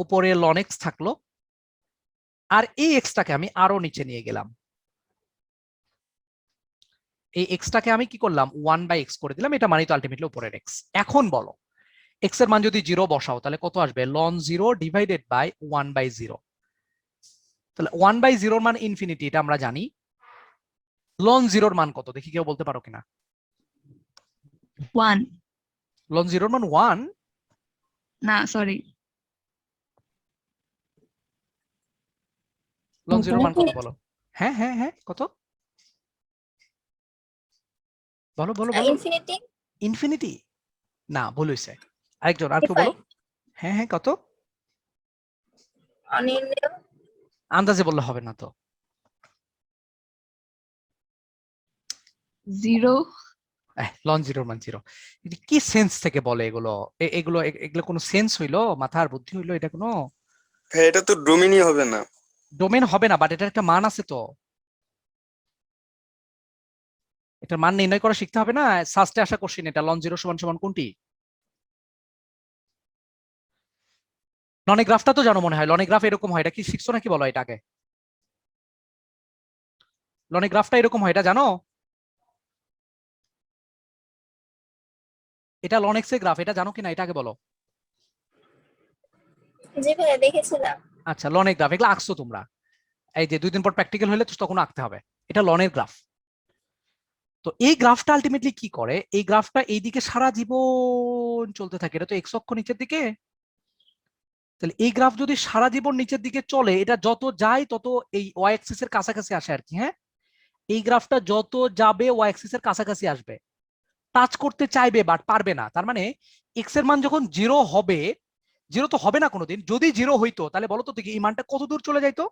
উপরে লন x থাকলো, আর এই এক্সটাকে আমি আরো নিচে নিয়ে গেলাম, এই এক্সটাকে আমি কি করলাম 1/x করে দিলাম, এটা মানে তো আলটিমেটলি উপরের x। এখন বলো x এর মান যদি 0 বসাও তাহলে কত আসবে, লন 0 ডিভাইডেড বাই 1/0। তাহলে 1/0 মান ইনফিনিটি, এটা আমরা জানি। লন 0 মান কত দেখি, কেউ বলতে পারো কিনা? 1 লন 0 মান 1? না সরি, লন 0 মান কত Infinity. বলো? হ্যাঁ হ্যাঁ হ্যাঁ, কত বলো বলো বলো? ইনফিনিটি। ইনফিনিটি না, ভুল হয়েছে। আরেকজন, আর কেউ বলো। হ্যাঁ হ্যাঁ, কত? অনির্ণেয়। আন্দাজে বললে হবে না তো। 0 লন 0 মান 0, কি সেন্স থেকে বলে এগুলো? এগুলো এগুলো কোনো সেন্স হইলো, মাথার বুদ্ধি হইলো? এটা কোনো হ্যাঁ, এটা তো ডোমিনই হবে না। ডোমেন হবে না, বাট এটার একটা মান আছে তো, এটার মান নির্ণয় করা শিখতে হবে না। সাস্টে আসা কোশ্চেন এটা, লন 0 সমান সমান কোনটি? লনে গ্রাফটা তো জানো মনে হয়, লনে গ্রাফ এরকম হয়, এটা কি শিখছো নাকি বলো এটা আগে? লনে গ্রাফটা এরকম হয়, এটা জানো? এটা লন এক্স এর গ্রাফ, এটা জানো কিনা এটা আগে বলো। জি ভাইয়া, দেখেছিলাম। আচ্ছা, লনের গ্রাফ এগুলো আঁকছো তোমরা, এই যে 2 দিন পর প্র্যাকটিক্যাল হলে তো তখন আঁকতে হবে, এটা লনের গ্রাফ। তো এই গ্রাফটা আলটিমেটলি কি করে, এই গ্রাফটা এইদিকে সারা জীবন চলতে থাকে, এটা তো এক্স অক্ষ নিচের দিকে। তাহলে এই গ্রাফ যদি সারা জীবন নিচের দিকে চলে, এটা যত যায় তত এই ওয়াই অ্যাক্সিস এর কাছাকাছি আসে আর কি। হ্যাঁ, এই গ্রাফটা যত যাবে ওয়াই অ্যাক্সিস এর কাছাকাছি আসবে, টাচ করতে চাইবে বাট পারবে না। তার মানে এক্স এর মান যখন 0 হবে, 0 তো হবে না কোনোদিন, যদি 0 হইতো তাহলে বলো তো দেখি এই মানটা কত দূর চলে যাইতো?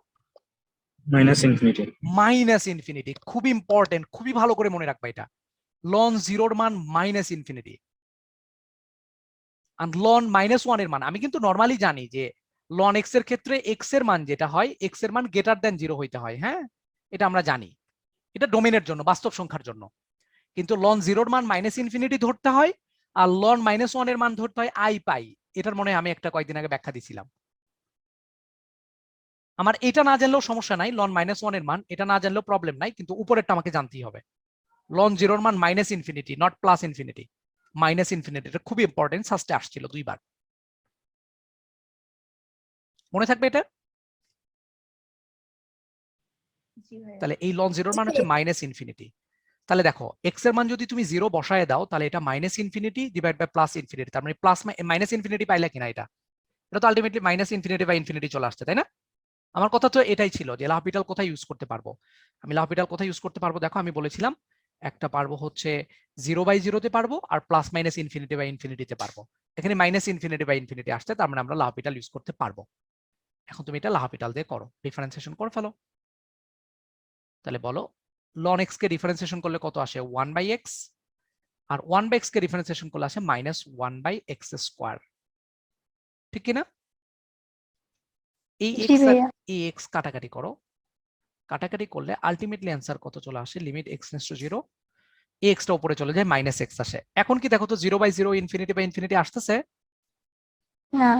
Minus infinity. Minus infinity. খুব ইম্পর্টেন্ট, খুবই ভালো করে মনে রাখবা এটা, লন 0 মান মাইনাস ইনফিনিটি। আর লন -1 এর মান আমি কিন্তু নরমালি জানি যে লন এক্স এর ক্ষেত্রে এক্স এর মান যেটা হয়, এক্স এর মান গ্রেটার দেন 0 হইতে হয়। হ্যাঁ, এটা আমরা জানি, এটা ডোমেনের জন্য, বাস্তব সংখ্যার জন্য। কিন্তু লন 0 মান মাইনাস ইনফিনিটি ধরতে হয়, আর লন -1 এর মান ধরতে হয় আই পাই। এটার মনে হয় আমি একটা কয়েকদিন আগে ব্যাখ্যা দিছিলাম। আমার এটা না জানলেও সমস্যা নাই, লন -1 এর মান এটা না জানলেও প্রবলেম নাই, কিন্তু উপরেরটা আমাকে জানতেই হবে। লন 0 এর মান -infinity, not plus infinity, -infinity. এটা খুবই ইম্পর্টেন্ট, সাস্টে আসছিল 2 বার, মনে থাকবে এটা। জি ভাইয়া। তাহলে এই লন 0 এর মান হচ্ছে -ইনফিনিটি। তাহলে দেখো এক্স এর মান যদি তুমি 0 বসায় দাও তাহলে এটা -ইনফিনিটি ডিভাইড বাই +ইনফিনিটি, তার মানে প্লাস -ইনফিনিটি পাইলে কিনা এটা তো আলটিমেটলি -ইনফিনিটি বাই ইনফিনিটি চলে আসছে, তাই না? আমার কথা তো এটাই ছিল যে LHopital কোথায় ইউজ করতে পারবো। আমি LHopital কোথায় ইউজ করতে পারবো দেখো, আমি বলেছিলাম একটা পারবো হচ্ছে 0/0 তে পারবো, আর +-ইনফিনিটি বাই ইনফিনিটিতে পারবো। এখানে -ইনফিনিটি বাই ইনফিনিটি আসছে, তার মানে আমরা LHopital ইউজ করতে পারবো। এখন তুমি এটা LHopital দিয়ে করো, ডিফারেন্সিয়েশন করে ফেলো। তাহলে বলো ln x কে ডিফারেন্সিয়েশন করলে কত আসে? 1/x, আর 1/x কে ডিফারেন্সিয়েশন করলে আসে -1/x², ঠিক কিনা? এই জি x আর ভাইয়া। এই x কাটাকাটি করো, কাটাকাটি করলে আলটিমেটলি অ্যান্সার কত চলে আসে? Limit x tends to 0, x টা উপরে চলে যায়, -x আসে। এখন কি দেখো তো 0/0 ইনফিনিটি বাই ইনফিনিটি আসতেছে, না।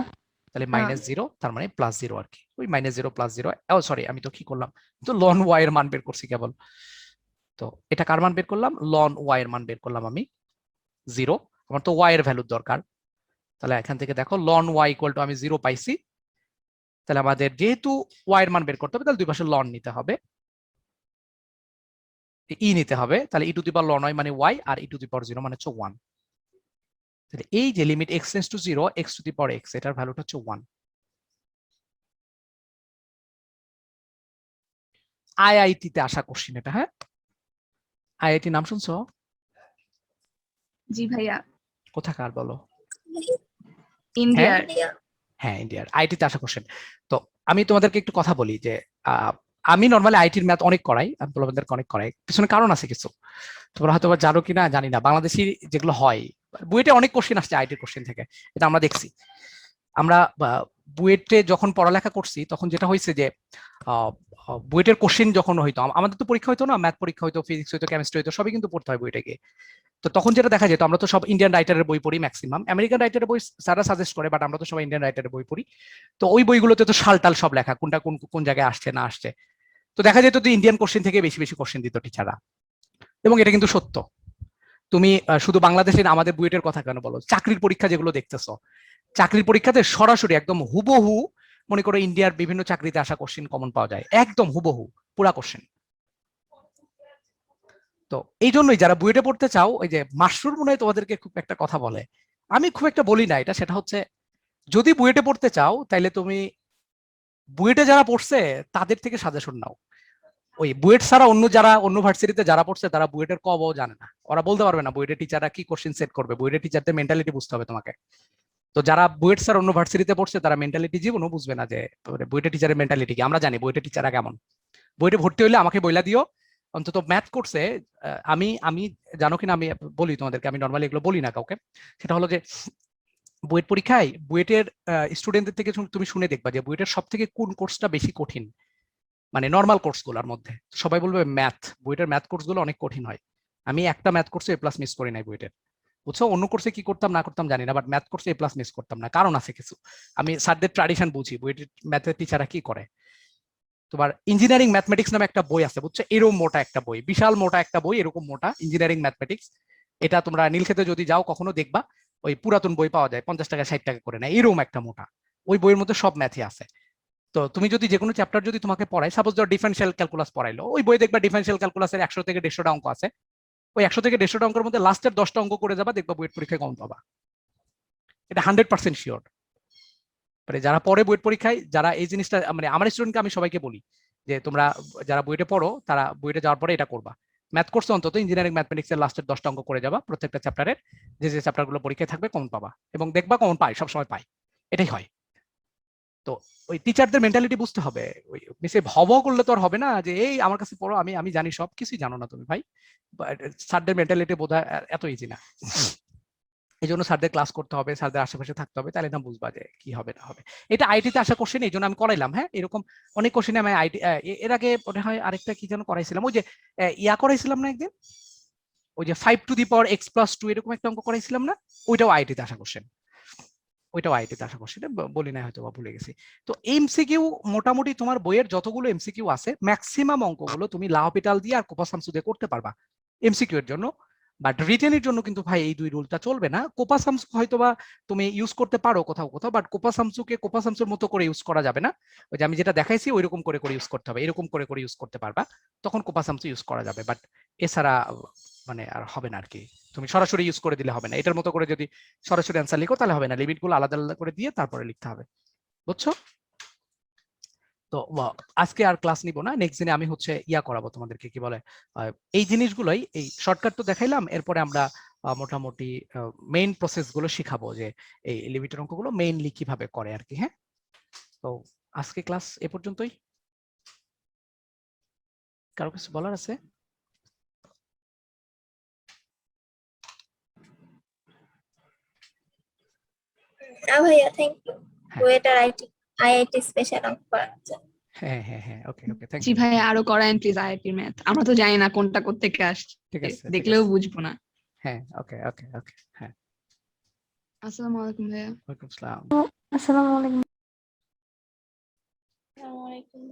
তাহলে না। -0 তার মানে +0 আর কি, ওই -0 +0। ও সরি, আমি তো কি করলাম, তো ln y এর মান বের করছি কেবল। তো এটা কার মান বের করলাম? ln y এর মান বের করলাম আমি 0, আমার তো y এর ভ্যালুর দরকার। তাহলে এখান থেকে দেখো ln y = আমি 0 পাইছি। তাহলে আমাদের যেহেতু y এর মান বের করতে হবে, তাহলে দুই পাশে ln নিতে হবে, ই নিতে হবে। তাহলে e⁻ln y মানে y, আর e⁻0 মানে হচ্ছে 1। তাহলে এই যে limit x tends to 0 x⁻x, এটার ভ্যালুটা হচ্ছে 1। আইআইটি তে আসা কোশ্চেন এটা, হ্যাঁ? আইআইটি নাম শুনছো? জি ভাইয়া। কোথাকার বলো? ইন্ডিয়ার। হ্যাঁ, ইন্ডিয়ার আইটি তে আসা কোশ্চেন। তো আমি তোমাদেরকে একটু কথা বলি যে আমি নর্মালি আইটির ম্যাথ অনেক করাই, আমি তোমাদেরকে অনেক করাই, পিছনে কারণ আছে কিছু, তোমরা হয়তো জানো কিনা জানি না। বাংলাদেশি যেগুলো হয়, বুয়েটে অনেক কোশ্চেন আসছে আইটির কোশ্চেন থেকে, এটা আমরা দেখছি। আমরা বুয়েটে যখন পড়ালেখা করছি তখন যেটা হয়েছে যে বুয়েটের কোশ্চেন যখন হইতো, আমাদের তো পরীক্ষা হইতো না, ম্যাথ পরীক্ষা হইতো, ফিজিক্স হইতো, কেমিস্ট্রি হইতো, সবই কিন্তু পড়তে হয় বুয়েটে গিয়ে। তো তখন যেটা দেখা যেত, আমরা তো সব ইন্ডিয়ান রাইটারের বই পড়ি, ম্যাক্সিমাম আমেরিকান রাইটারের বই স্যাররা সাজেস্ট করে, বাট আমরা তো সবাই ইন্ডিয়ান রাইটারের বই পড়ি। তো ওই বইগুলোতে তো সালটাল সব লেখা, কোনটা কোন কোন জায়গায় আসছে না আসছে। তো দেখা যেত যে ইন্ডিয়ান কোশ্চেন থেকে বেশি বেশি কোশ্চেন দিত টিচাররা, এবং এটা কিন্তু সত্য। তুমি শুধু বাংলাদেশের আমাদের বুয়েটের কথা কেন বলো, চাকরির পরীক্ষা যেগুলো দেখতেছো, চাকরির পরীক্ষাতে সরাসরি একদম হুবহু মনে করো ইন্ডিয়ার বিভিন্ন চাকরিতে আসা কোশ্চেন কমন পাওয়া যায়, একদম হুবহু পুরা কোশ্চেন। তো এই জন্যই যারা বুয়েটে পড়তে চাও, ওই যে মাশরুর মনে হয় তোমাদেরকে খুব একটা কথা বলে, আমি খুব একটা বলি না এটা, সেটা হচ্ছে যদি বুয়েটে পড়তে চাও তাহলে তুমি বুয়েটে যারা পড়ছে তাদের থেকে সাজেশন নাও। ওই বুয়েট ছাড়া যারা অন্য ভার্সিটিতে যারা পড়ছে তারা বুয়েটের কবও জানে না, ওরা বলতে পারবে না বুয়েটের টিচাররা কি কোশ্চেন সেট করবে, বুয়েটের টিচারদের মেন্টালিটি বুঝতে হবে তোমাকে। তো যারা বুয়েট স্যার অন্য ভার্সিটিতে পড়ছে তারা মেন্টালিটি জীবনও বুঝবে না যে বুয়েটের টিচারের মেন্টালিটি কি। আমরা জানি বুয়েটের টিচাররা কেমন। বুয়েটে ভর্তি হইলে আমাকে বইলা দিও, অন্তত ম্যাথ কোর্সে আমি আমি জানো কিনা, আমি বলি তোমাদেরকে, আমি নর্মালি এগুলো বলি না কাউকে। সেটা হলো যে বুয়েট পরীক্ষায় বুয়েটের স্টুডেন্টদের থেকে তুমি শুনে দেখবা যে বুয়েটের সব থেকে কোন কোর্সটা বেশি কঠিন, মানে নর্মাল কোর্সগুলোর মধ্যে সবাই বলবে ম্যাথ, বুয়েটের ম্যাথ কোর্সগুলো অনেক কঠিন হয়। আমি একটা ম্যাথ কোর্সে এ প্লাস মিস করি নাই বুয়েটের, বুঝছো? অন্য কোর্সে কি করতাম না করতাম জানি না, বাট ম্যাথ কোর্সে এ প্লাস মিস করতাম না, কারণ আছে কিছু। আমি স্যারদের ট্র্যাডিশন বুঝি, বুয়েটের ম্যাথের টিচাররা কি করে। তোমার ইঞ্জিনিয়ারিং ম্যাথমেটিক্স নামে একটা বই আছে, বুঝছো? এরকম মোটা একটা বই, বিশাল মোটা একটা বই, এরকম মোটা ইঞ্জিনিয়ারিং ম্যাথমেটিক্স। এটা তোমরা নীলক্ষেতে যদি যাও কখনো দেখবা, ওই পুরাতন বই পাওয়া যায় 50 টাকা 60 টাকা করে, না এরকম একটা মোটা। ওই বইয়ের মধ্যে সব ম্যাথই আছে। তো তুমি যদি যে কোনো চ্যাপ্টার যদি তোমাকে পড়ায়, সাপোজ ধর ডিফারেনশিয়াল ক্যালকুলাস পড়াইলো, ওই বই দেখবা ডিফারেনশিয়াল ক্যালকুলাসের 100 থেকে 150টা অঙ্ক আছে, ওই 100 থেকে 150টা অঙ্কের মধ্যে লাস্টের 10টা অঙ্ক করে যাবা, দেখবা বুয়েট পরীক্ষায় কম পাবা। এটা 100% শিওর। মানে যারা পড়ে বুয়েট পরীক্ষায়, যারা এই জিনিসটা, মানে আমার স্টুডেন্টকে আমি সবাইকে বলি যে তোমরা যারা বুয়েটে পড়ো তারা বুয়েটে যাওয়ার পরে এটা করবা, ম্যাথ কোর্সে অন্তত ইঞ্জিনিয়ারিং ম্যাথমেটিক্সের লাস্টের 10টা অঙ্ক করে যাবা, প্রত্যেকটা চ্যাপ্টারের যে যে চ্যাপ্টারগুলো পরীক্ষায় থাকবে কমন পাবা, এবং দেখবা কমন পায়, সবসময় পায়, এটাই হয়। তো ওই টিচারদের মেন্টালিটি বুঝতে হবে, ওই মিসে ভব করলে তো আর হবে না যে এই আমার কাছে পড়ো, আমি আমি জানি সব কিছুই, জানো না তুমি ভাই। স্যারদের মেন্টালিটি বোঝা এত ইজি না, এই জন্য স্যারদের ক্লাস করতে হবে, স্যারদের আশেপাশে থাকতে হবে, তাহলে না বুঝবা যে কি হবে না হবে। এটা আইটিতে আসা কোশ্চেন, এই জন্য আমি করাইলাম। হ্যাঁ, এরকম অনেক কোশ্চেন আমি আইটি এর আগে মনে হয় আরেকটা কি যেন করাইছিলাম, ওই যে ইয়া করাইছিলাম না একদিন, ওই যে 5 টু দি পাওয়ার x + 2 এরকম একটা অঙ্ক করাইছিলাম না, ওইটাও আইটিতে আসা কোশ্চেন। ওইটাও আইটিতে আশা করছি, এটা বলি না হয়তো বা ভুলে গেছি। তো এমসিকিউ মোটামুটি তোমার বইয়ের যতগুলো এমসিকিউ আছে ম্যাক্সিমাম অঙ্কগুলো তুমি লা হপিটাল দিয়ে আর কোপাস সামসু দিয়ে করতে পারবা এমসিকিউ এর জন্য। বাট রিটেনের জন্য কিন্তু ভাই এই দুই রুলটা চলবে না। কোপা সামসু হয়তো বা তুমি ইউজ করতে পারো কোথাও কোথাও, বাট কোপা সামসুকে কোপা সামসুর মতো করে ইউজ করা যাবে না। ওই যে আমি যেটা দেখাইছি ওইরকম করে করে ইউজ করতে হবে, এরকম করে করে ইউজ করতে পারবা, তখন কোপা সামসু ইউজ করা যাবে। বাট এছাড়া মানে আর হবে না আর কি, তুমি সরাসরি ইউজ করে দিলে হবে না। এটার মতো করে যদি সরাসরি অ্যান্সার লিখো তাহলে হবে না, লিমিটগুলো আলাদা আলাদা করে দিয়ে তারপরে লিখতে হবে, বুঝছো? তো আজকে আর ক্লাস নিব না, নেক্সট দিনে আমি হচ্ছে ইয়া করাবো তোমাদেরকে, কি বলে এই জিনিসগুলোই, এই শর্টকাট তো দেখাইলাম, এরপরে আমরা মোটামুটি মেইন প্রসেস গুলো শিখাবো, যে এই লিমিটের অঙ্কগুলো মেইনলি কিভাবে করে আর কি। হ্যাঁ, তো আজকে ক্লাস এ পর্যন্তই। কারো কিছু বলার আছে? না ভাইয়া, থ্যাংক ইউ। হ্যাঁ। ওয়েটার আইআইটি স্পেশাল অঙ্ক করার জন্য। হ্যাঁ হ্যাঁ হ্যাঁ, ওকে ওকে, থ্যাংক জি ইউ। ভাই, আরো করায়েন প্লিজ আইআইটি ম্যাথ। আমরা তো জানি না কোনটা কোত্থেকে আসছে, ঠিক আছে, ঠিক দেখলেও আছে। বুঝবো না। হ্যাঁ, ওকে ওকে ওকে, হ্যাঁ, আসসালামু আলাইকুম ভাইয়া। ওয়ালাইকুম আসসালাম। আসসালামু আলাইকুম। আসসালামু আলাইকুম।